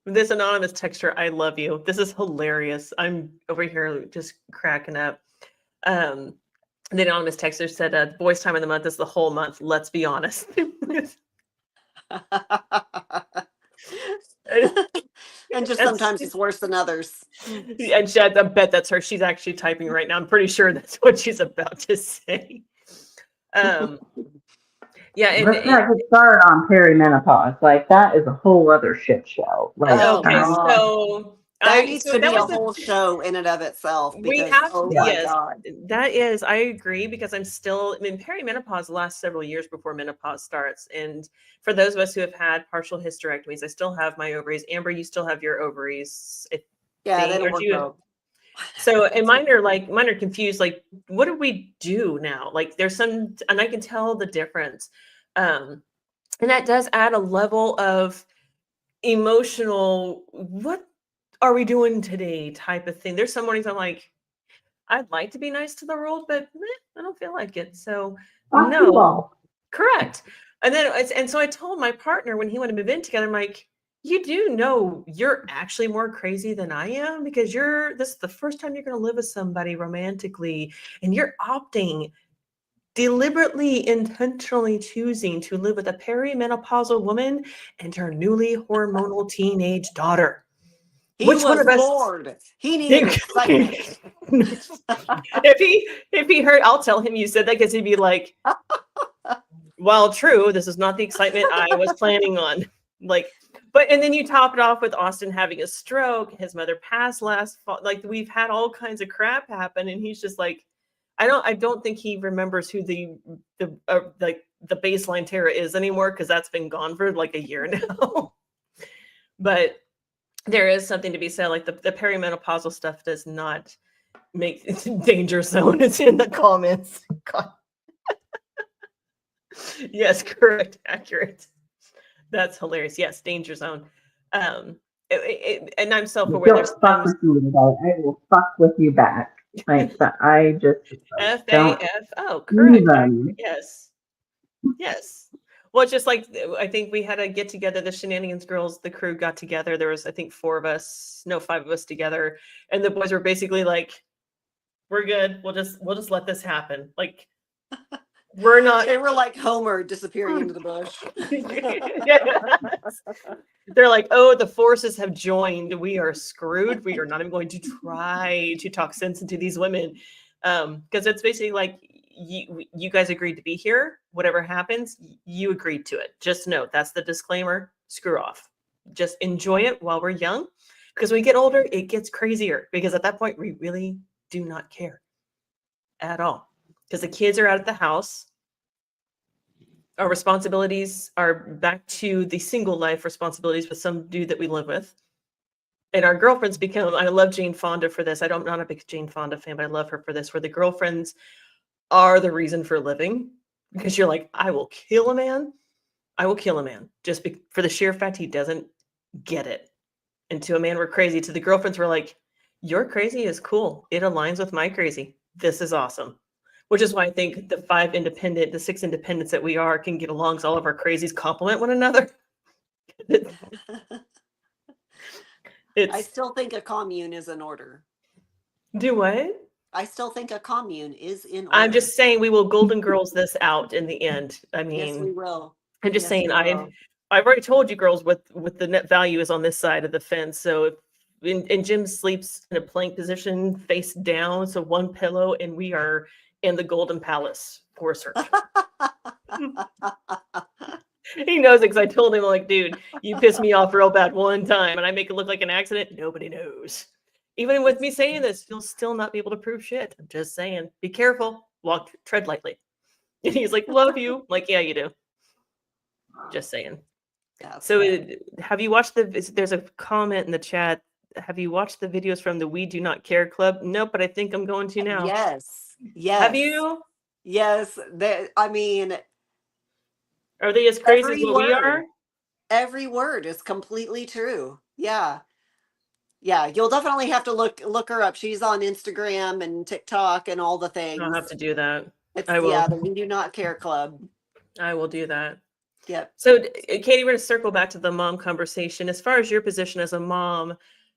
This anonymous texture, I love you. This is hilarious. I'm over here just cracking up. The anonymous texter said, boys' time of the month is the whole month. Let's be honest. And just sometimes it's worse than others. And I bet that's her. She's actually typing right now. I'm pretty sure that's what she's about to say. Yeah, Let's not get started on perimenopause. Like that is a whole other shit show. Like okay, so that needs to be that a was whole show in and of itself. We Because, have oh to, my yes, God. that is. I agree because I'm still. I mean, perimenopause lasts several years before menopause starts, and for those of us who have had partial hysterectomies, I still have my ovaries. Amber, you still have your ovaries. Yeah, they don't work out. So, and mine are confused. Like, what do we do now? Like, there's some, and I can tell the difference. And that does add a level of emotional, what are we doing today type of thing. There's some mornings I'm like, I'd like to be nice to the world, but I don't feel like it. So, no, correct. And so I told my partner when he wanted to move in together, I'm like, you do know you're actually more crazy than I am because this is the first time you're going to live with somebody romantically and you're opting, deliberately, intentionally choosing to live with a perimenopausal woman and her newly hormonal teenage daughter. Which one of us? Bored. He needed excitement. if he heard, I'll tell him you said that because he'd be like, while true, this is not the excitement I was planning on. Like, and then you top it off with Austin having a stroke. His mother passed last fall. Like, we've had all kinds of crap happen, and he's just like, I don't think he remembers who the baseline Tara is anymore because that's been gone for like a year now. But there is something to be said. Like the perimenopausal stuff does not make danger zone. It's in the comments. God. Yes, correct, accurate. That's hilarious. Yes, danger zone. And I'm self-aware. Don't fuck with me today. I will fuck with you back. Like that. I just FAF. Oh, correct. Yes. Yes. Well, it's just like, I think we had a get together, the SheNanigans girls, the crew got together. There was, I think, 5 of us together. And the boys were basically like, we're good. We'll just let this happen. Like, we're not. They were like Homer disappearing into the bush. Yes. They're like, oh, the forces have joined. We are screwed. We are not even going to try to talk sense into these women. Because it's basically like, you guys agreed to be here. Whatever happens, you agreed to it. Just know that's the disclaimer. Screw off. Just enjoy it while we're young. Because when we get older, it gets crazier. Because at that point, we really do not care at all. Because the kids are out at the house. Our responsibilities are back to the single life responsibilities with some dude that we live with. And our girlfriends become, I love Jane Fonda for this. I'm not a big Jane Fonda fan, but I love her for this, where the girlfriends are the reason for living. Because you're like, I will kill a man. I will kill a man just for the sheer fact he doesn't get it. And to a man, we're crazy. To the girlfriends, we're like, your crazy is cool. It aligns with my crazy. This is awesome. Which is why I think the 6 independents that we are can get along, so all of our crazies complement one another. I still think a commune is in order. Do what? I still think a commune is in order. I'm just saying we will Golden Girls this out in the end. I mean, yes, we will. I'm just saying I've already told you girls what the net value is on this side of the fence. So and Jim sleeps in a plank position, face down, so one pillow, and we are in the Golden Palace for search. He knows it because I told him, like, dude, you pissed me off real bad one time and I make it look like an accident. Nobody knows. Even with me saying this, you'll still not be able to prove shit. I'm just saying, be careful, tread lightly. And he's like, love you. I'm like, yeah, you do. Just saying. Yes. So have you watched there's a comment in the chat. Have you watched the videos from the We Do Not Care Club? Nope, but I think I'm going to now. Yes. Yes. Have you? Yes. I mean, are they as crazy as every what we word. are? Every word is completely true. Yeah. Yeah. You'll definitely have to look her up. She's on Instagram and TikTok and all the things. I'll have to do that. It's I will. yeah, the We Do Not Care Club. I will do that. Yep. So Katie, we're going to circle back to the mom conversation. As far as your position as a mom,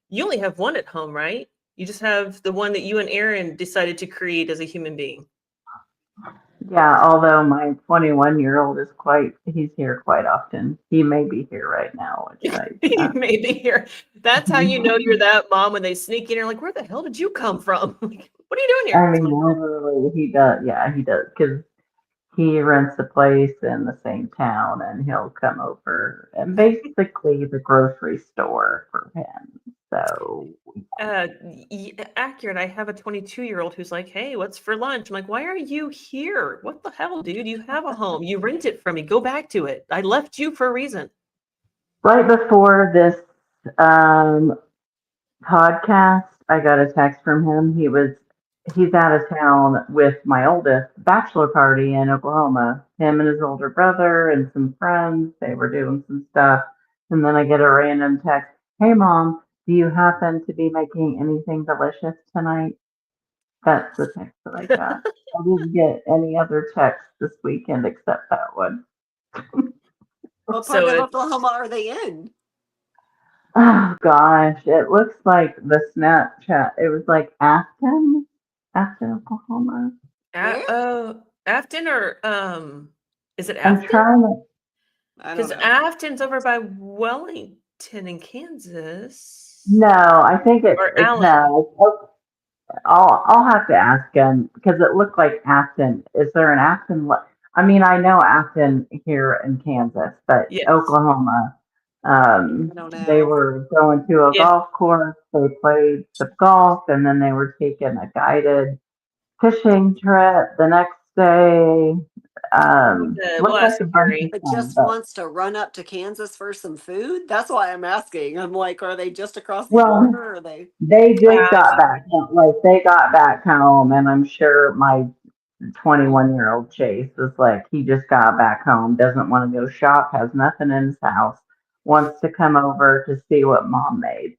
you only have one at home, right? You just have the one that you and Aaron decided to create as a human being. Yeah, although my 21-year-old he's here quite often. He may be here right now. He may be here. That's how you know you're that mom when they sneak in. You're like, where the hell did you come from? Like, what are you doing here? I mean, literally, he does. Yeah, he does. Because he rents a place in the same town and he'll come over and basically the grocery store for him. So accurate. I have a 22-year-old who's like, hey, what's for lunch? I'm like, why are you here? What the hell, dude? You have a home. You rent it from me. Go back to it. I left you for a reason. right before this podcast, I got a text from him. He's out of town with my oldest bachelor party in Oklahoma. Him and his older brother and some friends, they were doing some stuff. And then I get a random text, hey mom, do you happen to be making anything delicious tonight? That's the text that I got. I didn't get any other text this weekend except that one. What part of Oklahoma are they in? Oh gosh, it looks like the Snapchat. It was like Afton, Oklahoma. Afton or is it I'm Afton? trying to. Because Afton's over by Wellington in Kansas. No, I think it's no. I'll have to ask him because it looked like Afton. Is there an Afton? I mean, I know Afton here in Kansas, but yes. Oklahoma. I don't know. They were going to a golf course. They played some golf, and then they were taking a guided fishing trip the next day. It just wants to run up to Kansas for some food. That's why I'm asking. I'm like, are they just across the border? Or are they? They just got back. Like they got back home, and I'm sure my 21-year-old Chase is like, he just got back home, doesn't want to go shop, has nothing in his house, wants to come over to see what mom made,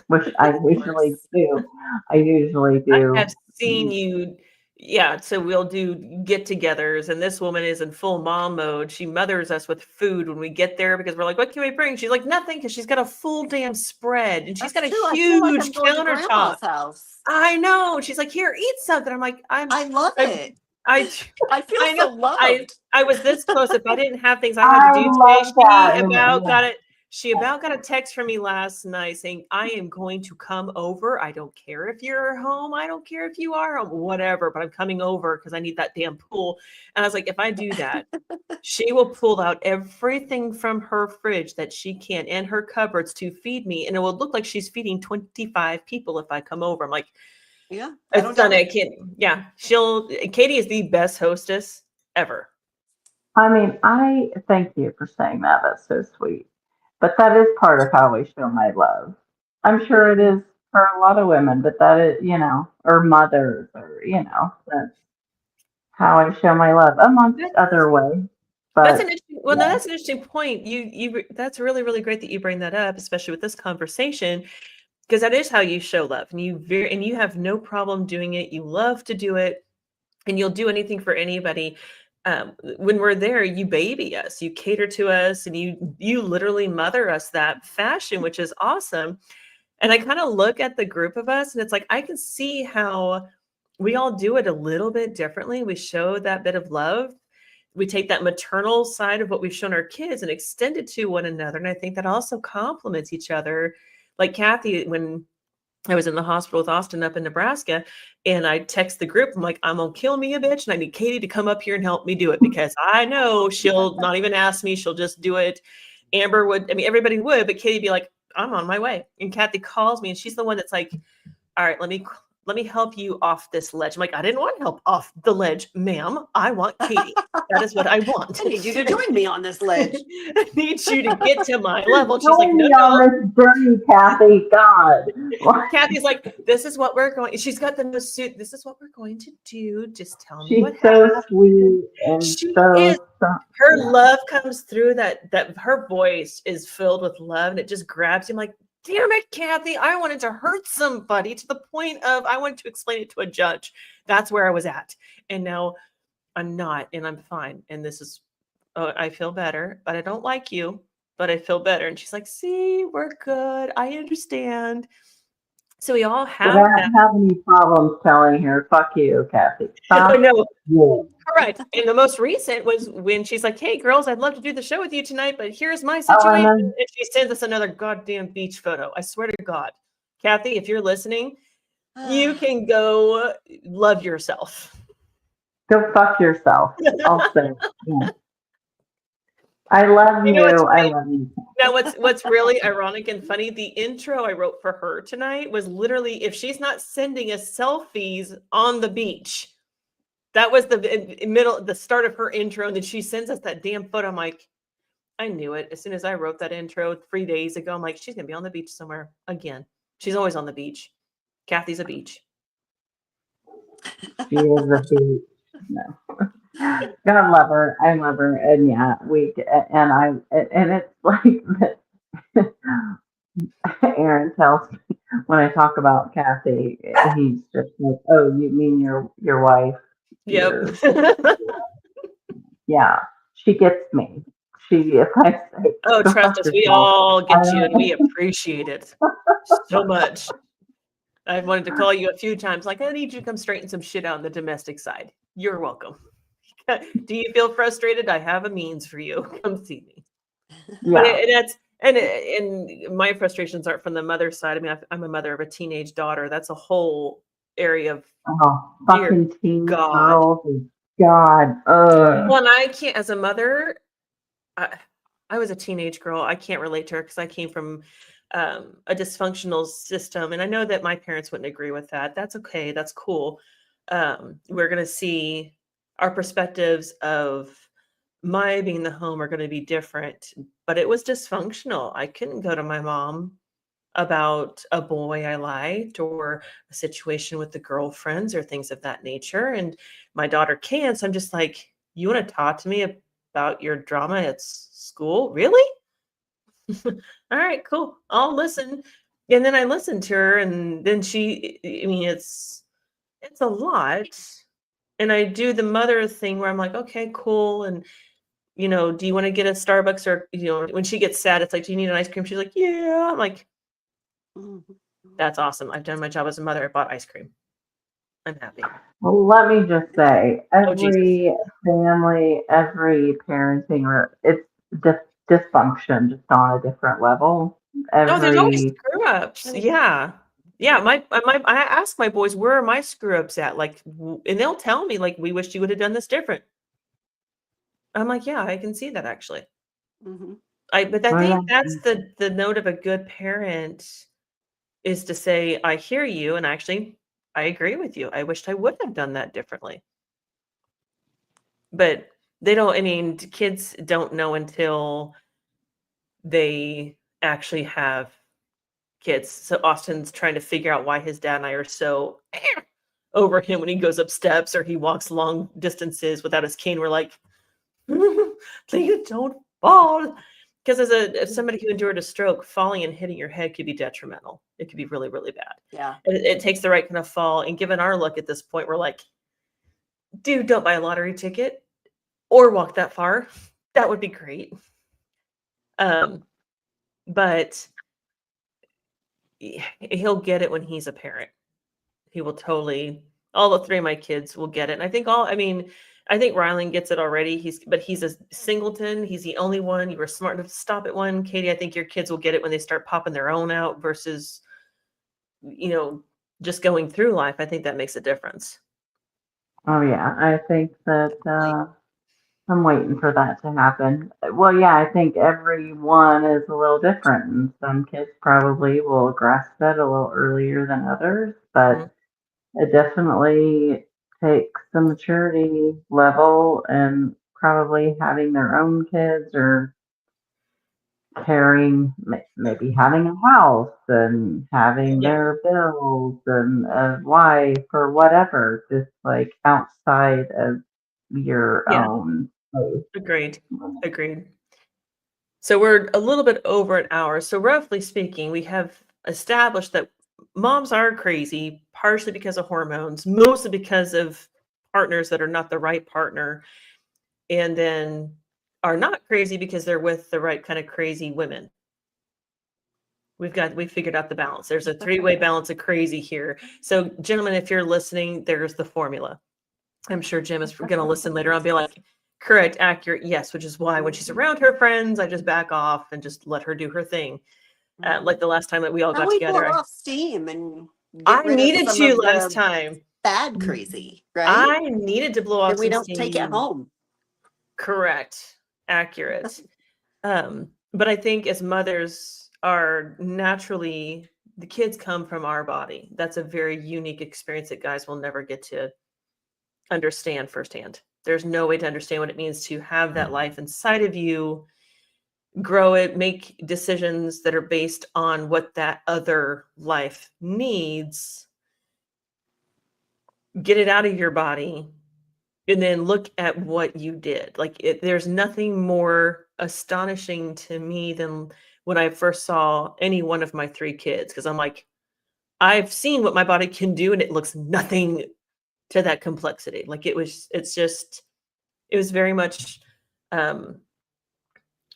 which I usually do. I have seen you. Yeah, so we'll do get-togethers, and this woman is in full mom mode. She mothers us with food when we get there because we're like, what can we bring? She's like, nothing, because she's got a full damn spread, and she's got a huge countertop. I know. She's like, here, eat something. I'm like, I love it. I feel so loved. I was this close. If I didn't have things I had to do today, she about got a text from me last night saying, I am going to come over. I don't care if you're home. I don't care if you are home, whatever, but I'm coming over because I need that damn pool. And I was like, if I do that, she will pull out everything from her fridge that she can and her cupboards to feed me. And it will look like she's feeding 25 people if I come over. I'm like, yeah, it's done. I can't. Yeah, Katie is the best hostess ever. I mean, I thank you for saying that. That's so sweet. But that is part of how we show my love. I'm sure it is for a lot of women, but that is, or mothers, or that's how I show my love. Amongst other ways. But that's an interesting. Well, no, that's an interesting point. You that's really, really great that you bring that up, especially with this conversation. Because that is how you show love, and you have no problem doing it. You love to do it, and you'll do anything for anybody. When we're there, you baby us, you cater to us, and you literally mother us that fashion, which is awesome. And I kind of look at the group of us, and it's like I can see how we all do it a little bit differently. We show that bit of love. We take that maternal side of what we've shown our kids and extend it to one another, and I think that also complements each other. Like Kathy, when I was in the hospital with Austin up in Nebraska, and I text the group. I'm like, I'm gonna kill me a bitch, and I need Katie to come up here and help me do it because I know she'll not even ask me. She'll just do it. Amber would, I mean, everybody would, but Katie'd be like, I'm on my way. And Kathy calls me, and she's the one that's like, all right, let me help you off this ledge. I'm like, I didn't want help off the ledge, ma'am. I want Katie. That is what I want. I need you to join me on this ledge. I need you to get to my level. And she's Join like, no, me on this journey, Kathy. God. Kathy's like, this is what we're going. She's got the no suit. This is what we're going to do. Just tell me She's what so happened. sweet and She so is. Her yeah. love comes through that her voice is filled with love, and it just grabs him like, damn it, Kathy. I wanted to hurt somebody to the point of I wanted to explain it to a judge. That's where I was at. And now I'm not, and I'm fine. And this is, I feel better, but I don't like you, but I feel better. And she's like, see, we're good. I understand. So we all So have I that. don't have any problems telling her, fuck you, Kathy. I Stop. know. You. Correct. And the most recent was when she's like, hey, girls, I'd love to do the show with you tonight, but here's my Oh, I situation. know. And she sends us another goddamn beach photo. I swear to God. Kathy, if you're listening, you can go love yourself. Go fuck yourself. I'll say. Yeah. I love You you. know what's I funny? love you. Now, what's really ironic and funny, the intro I wrote for her tonight was literally, if she's not sending us selfies on the beach, that was the start of her intro. And then she sends us that damn photo. I'm like, I knew it. As soon as I wrote that intro 3 days ago, I'm like, she's going to be on the beach somewhere again. She's always on the beach. Kathy's a beach. She is a beach. No. God love her. I love her. And yeah, and it's like Aaron tells me when I talk about Kathy, he's just like, oh, you mean your wife? Yep. Yeah, she gets me. If I say, Oh, go trust fuck us. We yourself, all I get you and don't. we appreciate it so much. I've wanted to call you a few times, like, I need you to come straighten some shit out on the domestic side. You're welcome. Do you feel frustrated? I have a means for you. Come see me. But Yeah. and my frustrations aren't from the mother side. I mean, I'm a mother of a teenage daughter. That's a whole area of Oh, dear fucking teen God. girls. And God. Well, and I can't, as a mother, I was a teenage girl. I can't relate to her because I came from a dysfunctional system. And I know that my parents wouldn't agree with that. That's okay. That's cool. We're going to see our perspectives of my being the home are going to be different, but it was dysfunctional. I couldn't go to my mom about a boy I liked or a situation with the girlfriends or things of that nature. And my daughter can. So I'm just like, you want to talk to me about your drama at school? Really? All right, cool. I'll listen. And then I listened to her, and then I mean, it's a lot. And I do the mother thing where I'm like, okay, cool. And do you want to get a Starbucks or, when she gets sad, it's like, do you need an ice cream? She's like, yeah. I'm like, that's awesome. I've done my job as a mother. I bought ice cream. I'm happy. Well, let me just say, Oh, Jesus. every family, every parenting, it's dysfunction, just on a different level. No, there's always Every screw ups. Yeah. Yeah. I ask my boys, where are my screw ups at? Like, and they'll tell me, like, we wish you would have done this different. I'm like, yeah, I can see that actually. Mm-hmm. But I think that's the note of a good parent is to say, I hear you. And actually, I agree with you. I wished I would have done that differently. But they don't, I mean, kids don't know until they actually have kids. So Austin's trying to figure out why his dad and I are so over him when he goes up steps or he walks long distances without his cane. We're like, please don't fall. Because as somebody who endured a stroke, falling and hitting your head could be detrimental. It could be really, really bad. Yeah. It takes the right kind of fall. And given our look at this point, we're like, dude, don't buy a lottery ticket or walk that far. That would be great. But he'll get it when he's a parent. He will totally, all the three of my kids will get it. And I think I think Rylan gets it already. But he's a singleton. He's the only one. You were smart enough to stop at one. Katie, I think your kids will get it when they start popping their own out versus, just going through life. I think that makes a difference. Oh yeah, I think that I'm waiting for that to happen. Well, yeah, I think everyone is a little different, and some kids probably will grasp it a little earlier than others, Mhm. but it definitely takes the maturity level and probably having their own kids or carrying, maybe having a house and having Yeah. their bills and a wife or whatever, just like outside of your Yeah. own place. Agreed. So we're a little bit over an hour. So roughly speaking, we have established that moms are crazy, partially because of hormones, mostly because of partners that are not the right partner, and then are not crazy because they're with the right kind of crazy women. We figured out the balance. There's a three-way balance of crazy here. So gentlemen, if you're listening, there's the formula. I'm sure Jim is going to listen later on and be like, correct, accurate, yes, which is why when she's around her friends, I just back off and just let her do her thing. Like the last time that we all How got we together, blow off steam and I get rid of needed some to of last the time. bad crazy, right? I needed to blow off And we some don't take it steam. home. Correct, accurate. But I think as mothers are naturally, the kids come from our body. That's a very unique experience that guys will never get to understand firsthand. There's no way to understand what it means to have that life inside of you, grow it, make decisions that are based on what that other life needs, get it out of your body, and then look at what you did. There's nothing more astonishing to me than when I first saw any one of my three kids, because I'm like, I've seen what my body can do, and it looks nothing to that complexity. It was very much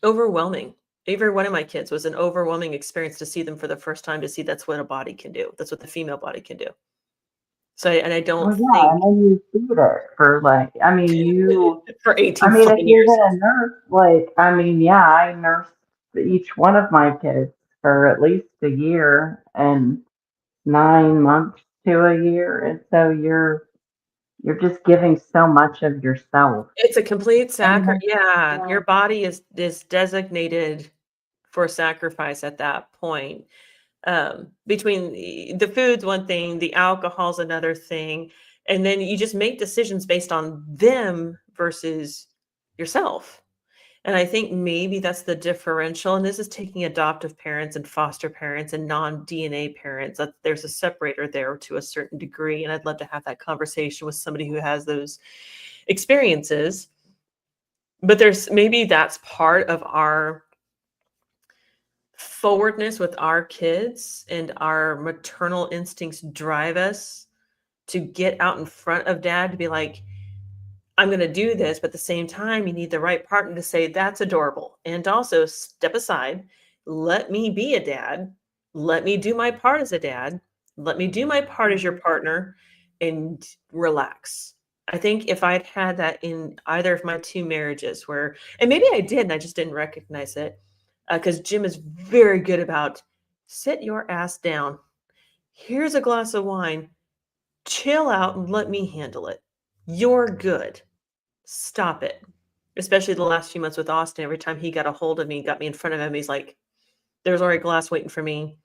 overwhelming. Every one of my kids was an overwhelming experience to see them for the first time, to see that's what a body can do. That's what the female body can do. I don't Well, yeah, think and then you feed it for like, for 18 I mean, if fucking you're years. gonna nurse, like, yeah, I nursed each one of my kids for at least a year and 9 months to a year, and so you're just giving so much of yourself. It's a complete And sacrifice. Yeah, Yeah. your body is designated for sacrifice at that point. Between the food's one thing, the alcohol's another thing, and then you just make decisions based on them versus yourself. And I think maybe that's the differential. And this is taking adoptive parents and foster parents and non-DNA parents. That there's a separator there to a certain degree. And I'd love to have that conversation with somebody who has those experiences. But that's part of our forwardness with our kids, and our maternal instincts drive us to get out in front of dad to be like, I'm going to do this, but at the same time, you need the right partner to say, that's adorable. And also step aside, let me be a dad. Let me do my part as a dad. Let me do my part as your partner, and relax. I think if I'd had that in either of my two marriages and maybe I did, and I just didn't recognize it, because Jim is very good about sit your ass down. Here's a glass of wine. Chill out and let me handle it. You're good. Stop it. Especially the last few months with Austin, every time he got a hold of me, got me in front of him, he's like, there's already a glass waiting for me.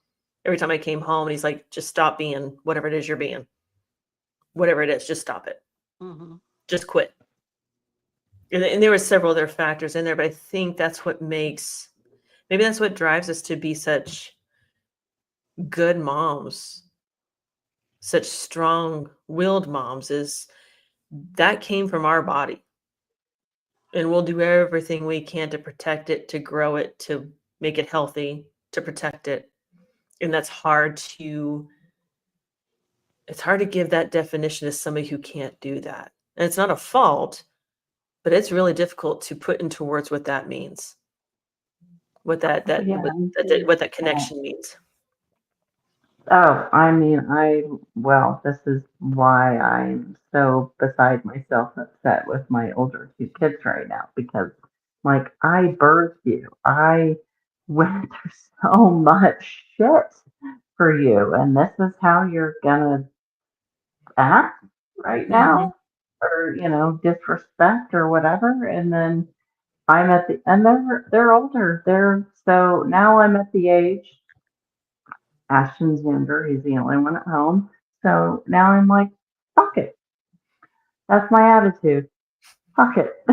Every time I came home, and he's like, just stop being whatever it is you're being. Whatever it is, just stop it. Mm-hmm. Just quit. And there were several other factors in there, but I think that's what maybe that's what drives us to be such good moms, such strong-willed moms, is that came from our body. And we'll do everything we can to protect it, to grow it, to make it healthy, to protect it. And it's hard to give that definition to somebody who can't do that. And it's not a fault, but it's really difficult to put into words what that means. What that yeah, connection means. Oh, I mean, well, this is why I'm so beside myself upset with my older two kids right now because, like, I birthed you. I went through so much shit for you, and this is how you're gonna act right Hmm. now, or, disrespect or whatever. And then and they're older. So now I'm at the age. Ashton's younger. He's the only one at home. So now I'm like, fuck it. That's my attitude. Fuck it.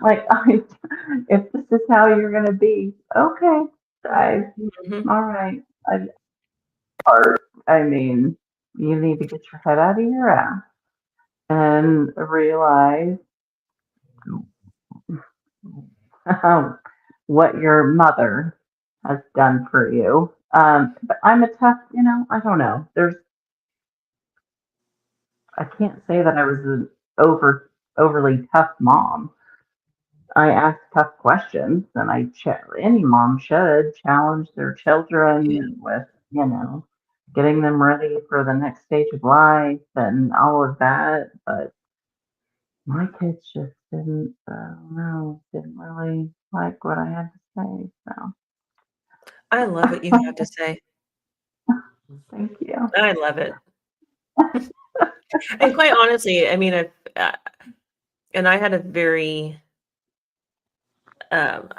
like, if this is how you're gonna be, okay. I, Hmm. all right. Or, I mean, you need to get your head out of your ass and realize what your mother has done for you. But I'm a tough, I don't know. I can't say that I was an overly tough mom. I asked tough questions, and any mom should challenge their Yeah. children with, getting them ready for the next stage of life and all of that. But my kids just didn't, no, didn't really like what I had to say. So I love what you have to say. thank you. I love it. And quite honestly, I mean, and I had a very, um,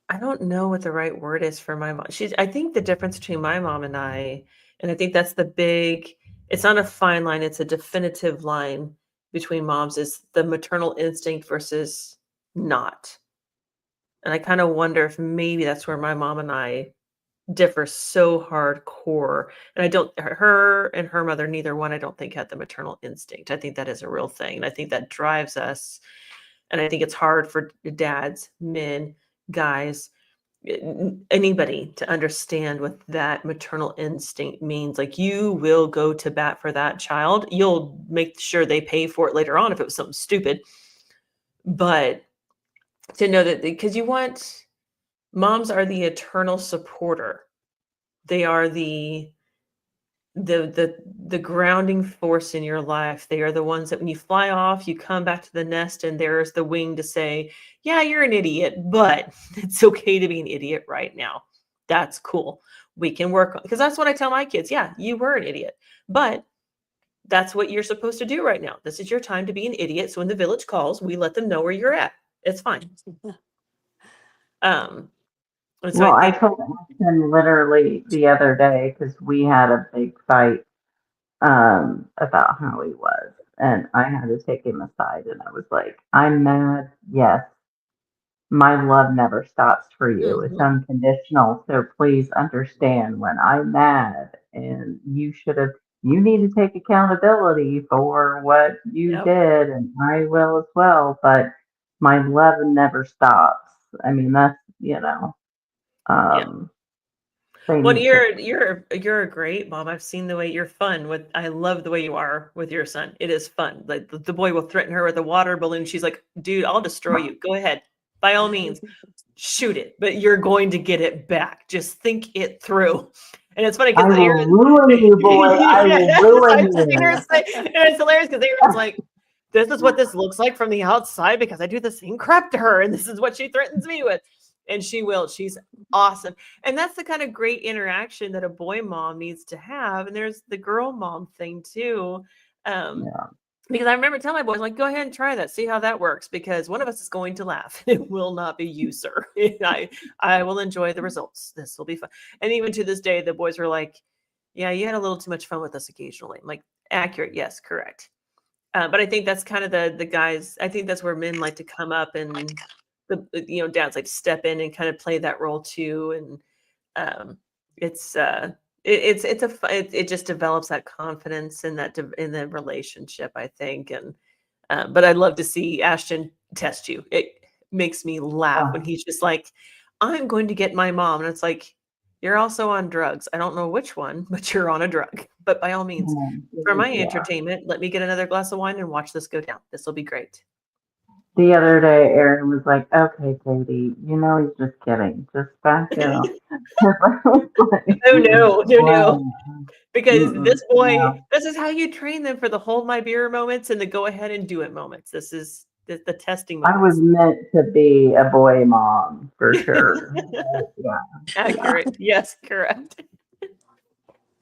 I don't know what the right word is for my mom. I think the difference between my mom and I think that's it's not a fine line, it's a definitive line between moms is the maternal instinct versus not. And I kind of wonder if maybe that's where my mom and I differ so hardcore. And I don't, her and her mother, neither one, I don't think had the maternal instinct. I think that is a real thing. And I think that drives us. And I think it's hard for dads, men, guys, anybody to understand what that maternal instinct means. Like you will go to bat for that child. You'll make sure they pay for it later on if it was something stupid. But to know that because moms are the eternal supporter. They are the grounding force in your life. They are the ones that when you fly off, you come back to the nest and there's the wing to say, yeah, you're an idiot, but it's okay to be an idiot right now. That's cool. We can work on because that's what I tell my kids. Yeah, you were an idiot, but that's what you're supposed to do right now. This is your time to be an idiot. So when the village calls, we let them know where you're at. It's fine. And so I Well, I think, told Ashton literally the other day because we had a big fight about how he was. And I had to take him aside and I was like, I'm mad. Yes, my love never stops for you. It's mhm, unconditional. So please understand when I'm mad and you need to take accountability for what you yep, did and I will as well. But my love never stops. I mean, that's, yeah. um, they Well, need to. you're a great mom. I've seen the way you're fun with. I love the way you are with your son. It is fun. Like the boy will threaten her with a water balloon. She's like, "Dude, I'll destroy you. Go ahead, by all means, shoot it, but you're going to get it back. Just think it through." And it's funny I because will Aaron, ruin you, boy. I will yes, ruin I've seen her you. say, and it's hilarious because Aaron's like, "This is what this looks like from the outside because I do the same crap to her, and this is what she threatens me with." And she will. She's awesome. And that's the kind of great interaction that a boy mom needs to have. And there's the girl mom thing too. Um, Yeah. because I remember telling my boys, like, go ahead and try that, see how that works, because one of us is going to laugh. It will not be you, sir. I will enjoy the results. This will be fun. And even to this day, the boys were like, yeah, you had a little too much fun with us occasionally. I'm like, accurate, yes, correct. But I think that's kind of the guys. I think that's where men like to come up and dads like to step in and kind of play that role too. And it's it just develops that confidence in in the relationship, I think. And but I'd love to see Ashton test you. It makes me laugh when Oh, he's just like, I'm going to get my mom. And it's like, you're also on drugs. I don't know which one, but you're on a drug. But by all means, for my yeah. entertainment, let me get another glass of wine and watch this go down. This will be great. The other day, Aaron was like, "Okay, Katie, you know he's just kidding. Just back down." I was like, Oh no, no, no. "Wow, Because this boy, no." this is how you train them for the hold my beer moments and the go ahead and do it moments. This is the testing I was moments. meant to be a boy mom for sure. Yeah, yeah. Accurate. Yes, correct.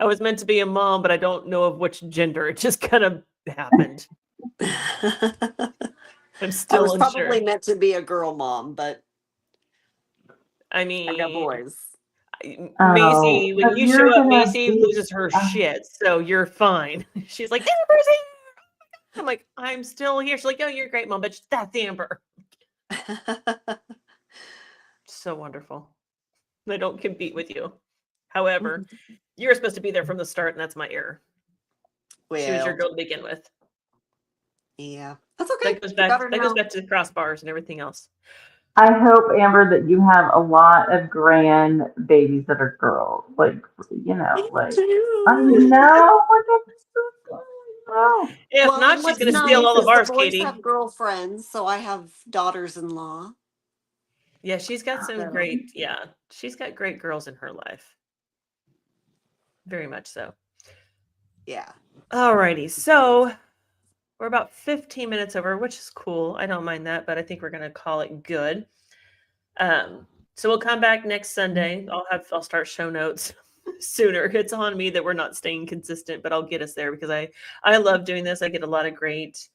I was meant to be a mom, but I don't know of which gender. It just kind of happened. I'm I still was unsure. probably meant to be a girl mom, but I I got mean, boys. Oh, Macy, when but you show you're up, gonna Macy be. loses her Uh, shit. So you're fine. She's like, Amber's here. I'm like, I'm still here. She's like, oh, you're a great mom, but that's Amber. So wonderful. I don't compete with you. However, you're supposed to be there from the start, and that's my error. She was your Well, girl to begin with. yeah, that's okay. I got her That goes now. back to the crossbars and everything else. I hope, Amber, that you have a lot of grandbabies that are girls. Like, Me like I too. know. No. If Well, not, and she's what's gonna steal nice all of is the ours, boys Katie. have girlfriends, so I have daughters-in-law. Yeah, she's got some So great, yeah, she's got great girls in her life. Very much so. yeah. Alrighty, so we're about 15 minutes over, which is cool. I don't mind that, but I think we're gonna call it good. So we'll come back next Sunday. I'll start show notes sooner. It's on me that we're not staying consistent, but I'll get us there because I love doing this. I get a lot of great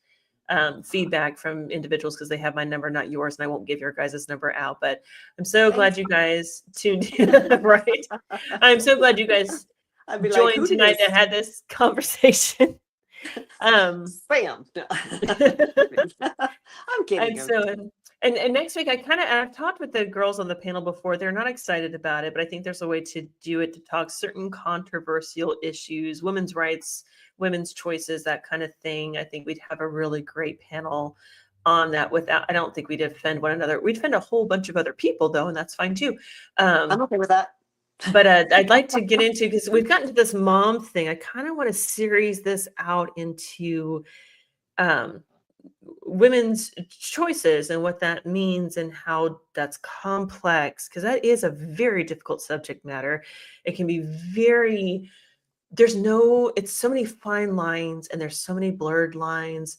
feedback from individuals because they have my number, not yours, and I won't give your guys' number out. But I'm so glad Thanks. you guys tuned in. Right. I'm so glad you guys I'd be like, joined who tonight dis? to have this conversation. Spam. No. I'm kidding. And so, and next week, I've talked with the girls on the panel before. They're not excited about it, but I think there's a way to do it to talk certain controversial issues, women's rights, women's choices, that kind of thing. I think we'd have a really great panel on that. Without, I don't think we'd offend one another. We'd offend a whole bunch of other people, though, and that's fine too. I'm okay with that. But I'd like to get into, because we've gotten to this mom thing. I kind of want to series this out into women's choices and what that means and how that's complex, because that is a very difficult subject matter. It can be very, it's so many fine lines and there's so many blurred lines.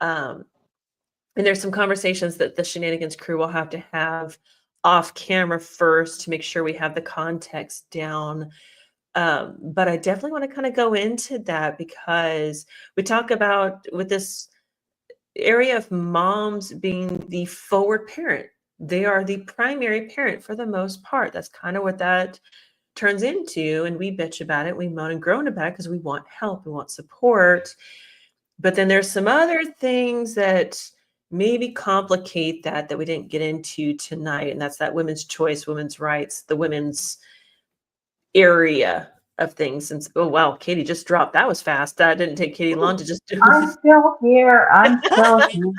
um and there's some conversations that the Shenanigans crew will have to have off camera first to make sure we have the context down. But I definitely want to kind of go into that because we talk about with this area of moms being the forward parent. They are the primary parent for the most part. That's kind of what that turns into. And we bitch about it. We moan and groan about it because we want help, we want support. But then there's some other things that maybe complicate that we didn't get into tonight. And that's that women's choice, women's rights, the women's area of things. And oh wow, Katie just dropped. That was fast. That didn't take Katie long to just do. I'm still here. I'm still here.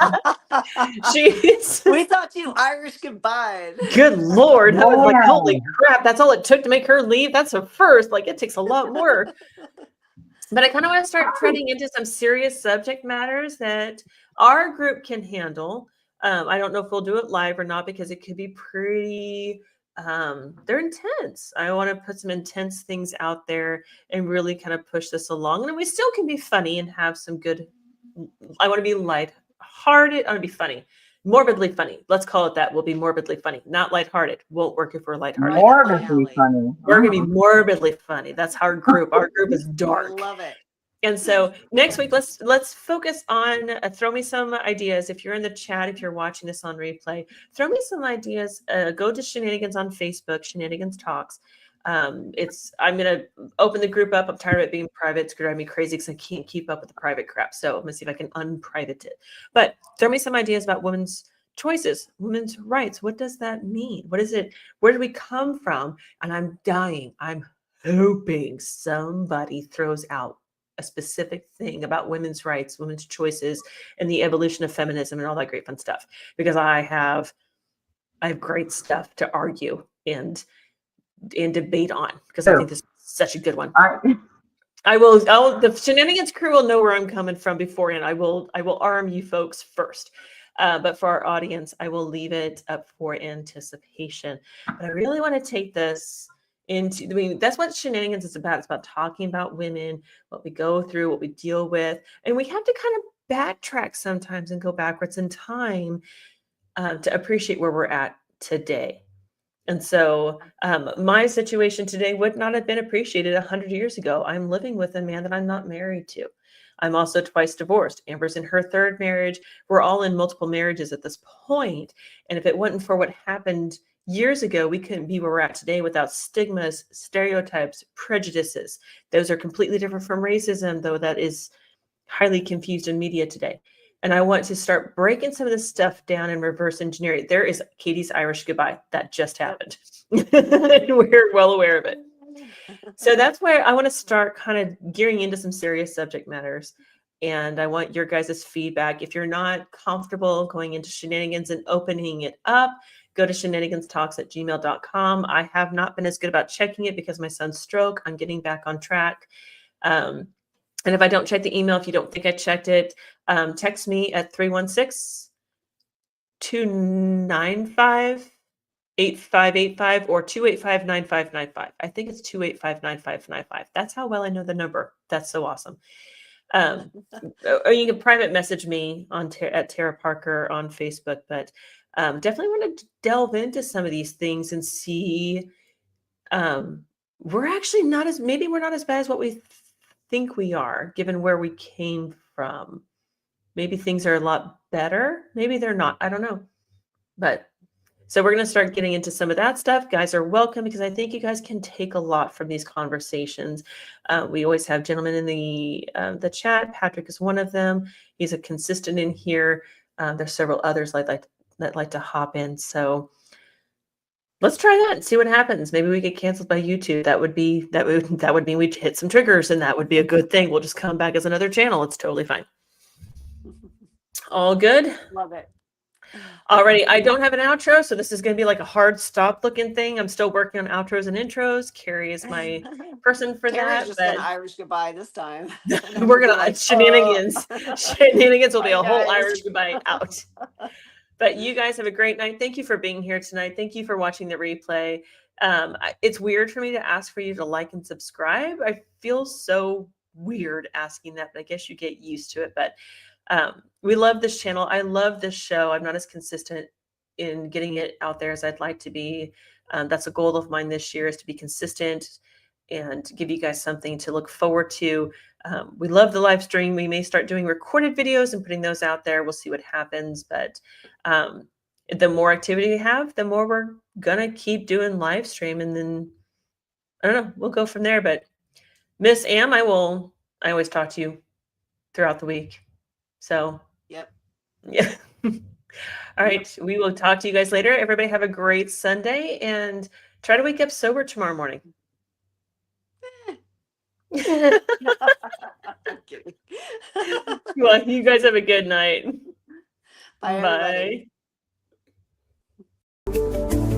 She's We thought you Irish goodbye. good Lord. I was like, holy Man. crap, that's all it took to make her leave. That's a first. Like it takes a lot more. But I kind of want to start treading into some serious subject matters that our group can handle. I don't know if we'll do it live or not because it could be pretty they're intense. I want to put some intense things out there and really kind of push this along. And we still can be funny and have some good. I want to be lighthearted. I want to be funny, morbidly funny. Let's call it that. We'll be morbidly funny, not lighthearted. Won't work if we're lighthearted. Right up my Morbidly alley. funny. We're gonna be morbidly funny. That's our group. Our group is I dark. love it. And so next week, let's focus on throw me some ideas. If you're in the chat, if you're watching this on replay, throw me some ideas. Go to Shenanigans on Facebook, Shenanigans Talks. I'm gonna open the group up. I'm tired of it being private. It's driving me crazy because I can't keep up with the private crap. So I'm gonna see if I can unprivate it. But throw me some ideas about women's choices, women's rights. What does that mean? What is it? Where do we come from? And I'm dying. I'm hoping somebody throws out a specific thing about women's rights, women's choices, and the evolution of feminism and all that great fun stuff. Because I have great stuff to argue and debate on because I think this is such a good one. The Shenanigans crew will know where I'm coming from beforehand. I will arm you folks first. But for our audience, I will leave it up for anticipation. But I really want to take this into, I mean, that's what Shenanigans is about. It's about talking about women, what we go through, what we deal with. And we have to kind of backtrack sometimes and go backwards in time to appreciate where we're at today. And so my situation today would not have been appreciated 100 years ago. I'm living with a man that I'm not married to. I'm also twice divorced. Amber's in her third marriage. We're all in multiple marriages at this point. And if it wasn't for what happened years ago, we couldn't be where we're at today without stigmas, stereotypes, prejudices. Those are completely different from racism, though that is highly confused in media today. And I want to start breaking some of this stuff down and reverse engineer it. There is Katie's Irish goodbye. That just happened. We're well aware of it. So that's where I want to start kind of gearing into some serious subject matters. And I want your guys' feedback. If you're not comfortable going into Shenanigans and opening it up, go to shenaniganstalks@gmail.com. I have not been as good about checking it because my son's stroke. I'm getting back on track. And if I don't check the email, if you don't think I checked it, text me at 316-295-8585 or 285-9595. I think it's 285-9595. That's how well I know the number. That's so awesome. Or you can private message me on at Tara Parker on Facebook. But definitely want to delve into some of these things and see. We're actually not as, maybe we're not as bad as what we think we are, given where we came from. Maybe things are a lot better. Maybe they're not. I don't know. But so we're going to start getting into some of that stuff. Guys are welcome because I think you guys can take a lot from these conversations. We always have gentlemen in the chat. Patrick is one of them. He's a consistent in here. There's several others that like to hop in. So let's try that and see what happens. Maybe we get canceled by YouTube. That would mean we'd hit some triggers, and that would be a good thing. We'll just come back as another channel. It's totally fine. All good? Love it. Alrighty, I don't have an outro, so this is going to be like a hard stop looking thing. I'm still working on outros and intros. Carrie is my person for Carrie's that. just gonna Irish goodbye this time. We're gonna like, Shenanigans. Shenanigans will be a whole guys. Irish goodbye out. But you guys have a great night. Thank you for being here tonight. Thank you for watching the replay. It's weird for me to ask for you to like and subscribe. I feel so weird asking that, but I guess you get used to it. But we love this channel. I love this show. I'm not as consistent in getting it out there as I'd like to be. That's a goal of mine this year, is to be consistent and give you guys something to look forward to. We love the live stream. We may start doing recorded videos and putting those out there. We'll see what happens. But the more activity we have, the more we're going to keep doing live stream. And then, I don't know, we'll go from there. But Miss Am, I always talk to you throughout the week. So, Yep. Yeah. All right. We will talk to you guys later. Everybody have a great Sunday and try to wake up sober tomorrow morning. I'm kidding. Well, you guys have a good night. Bye, everybody. Bye.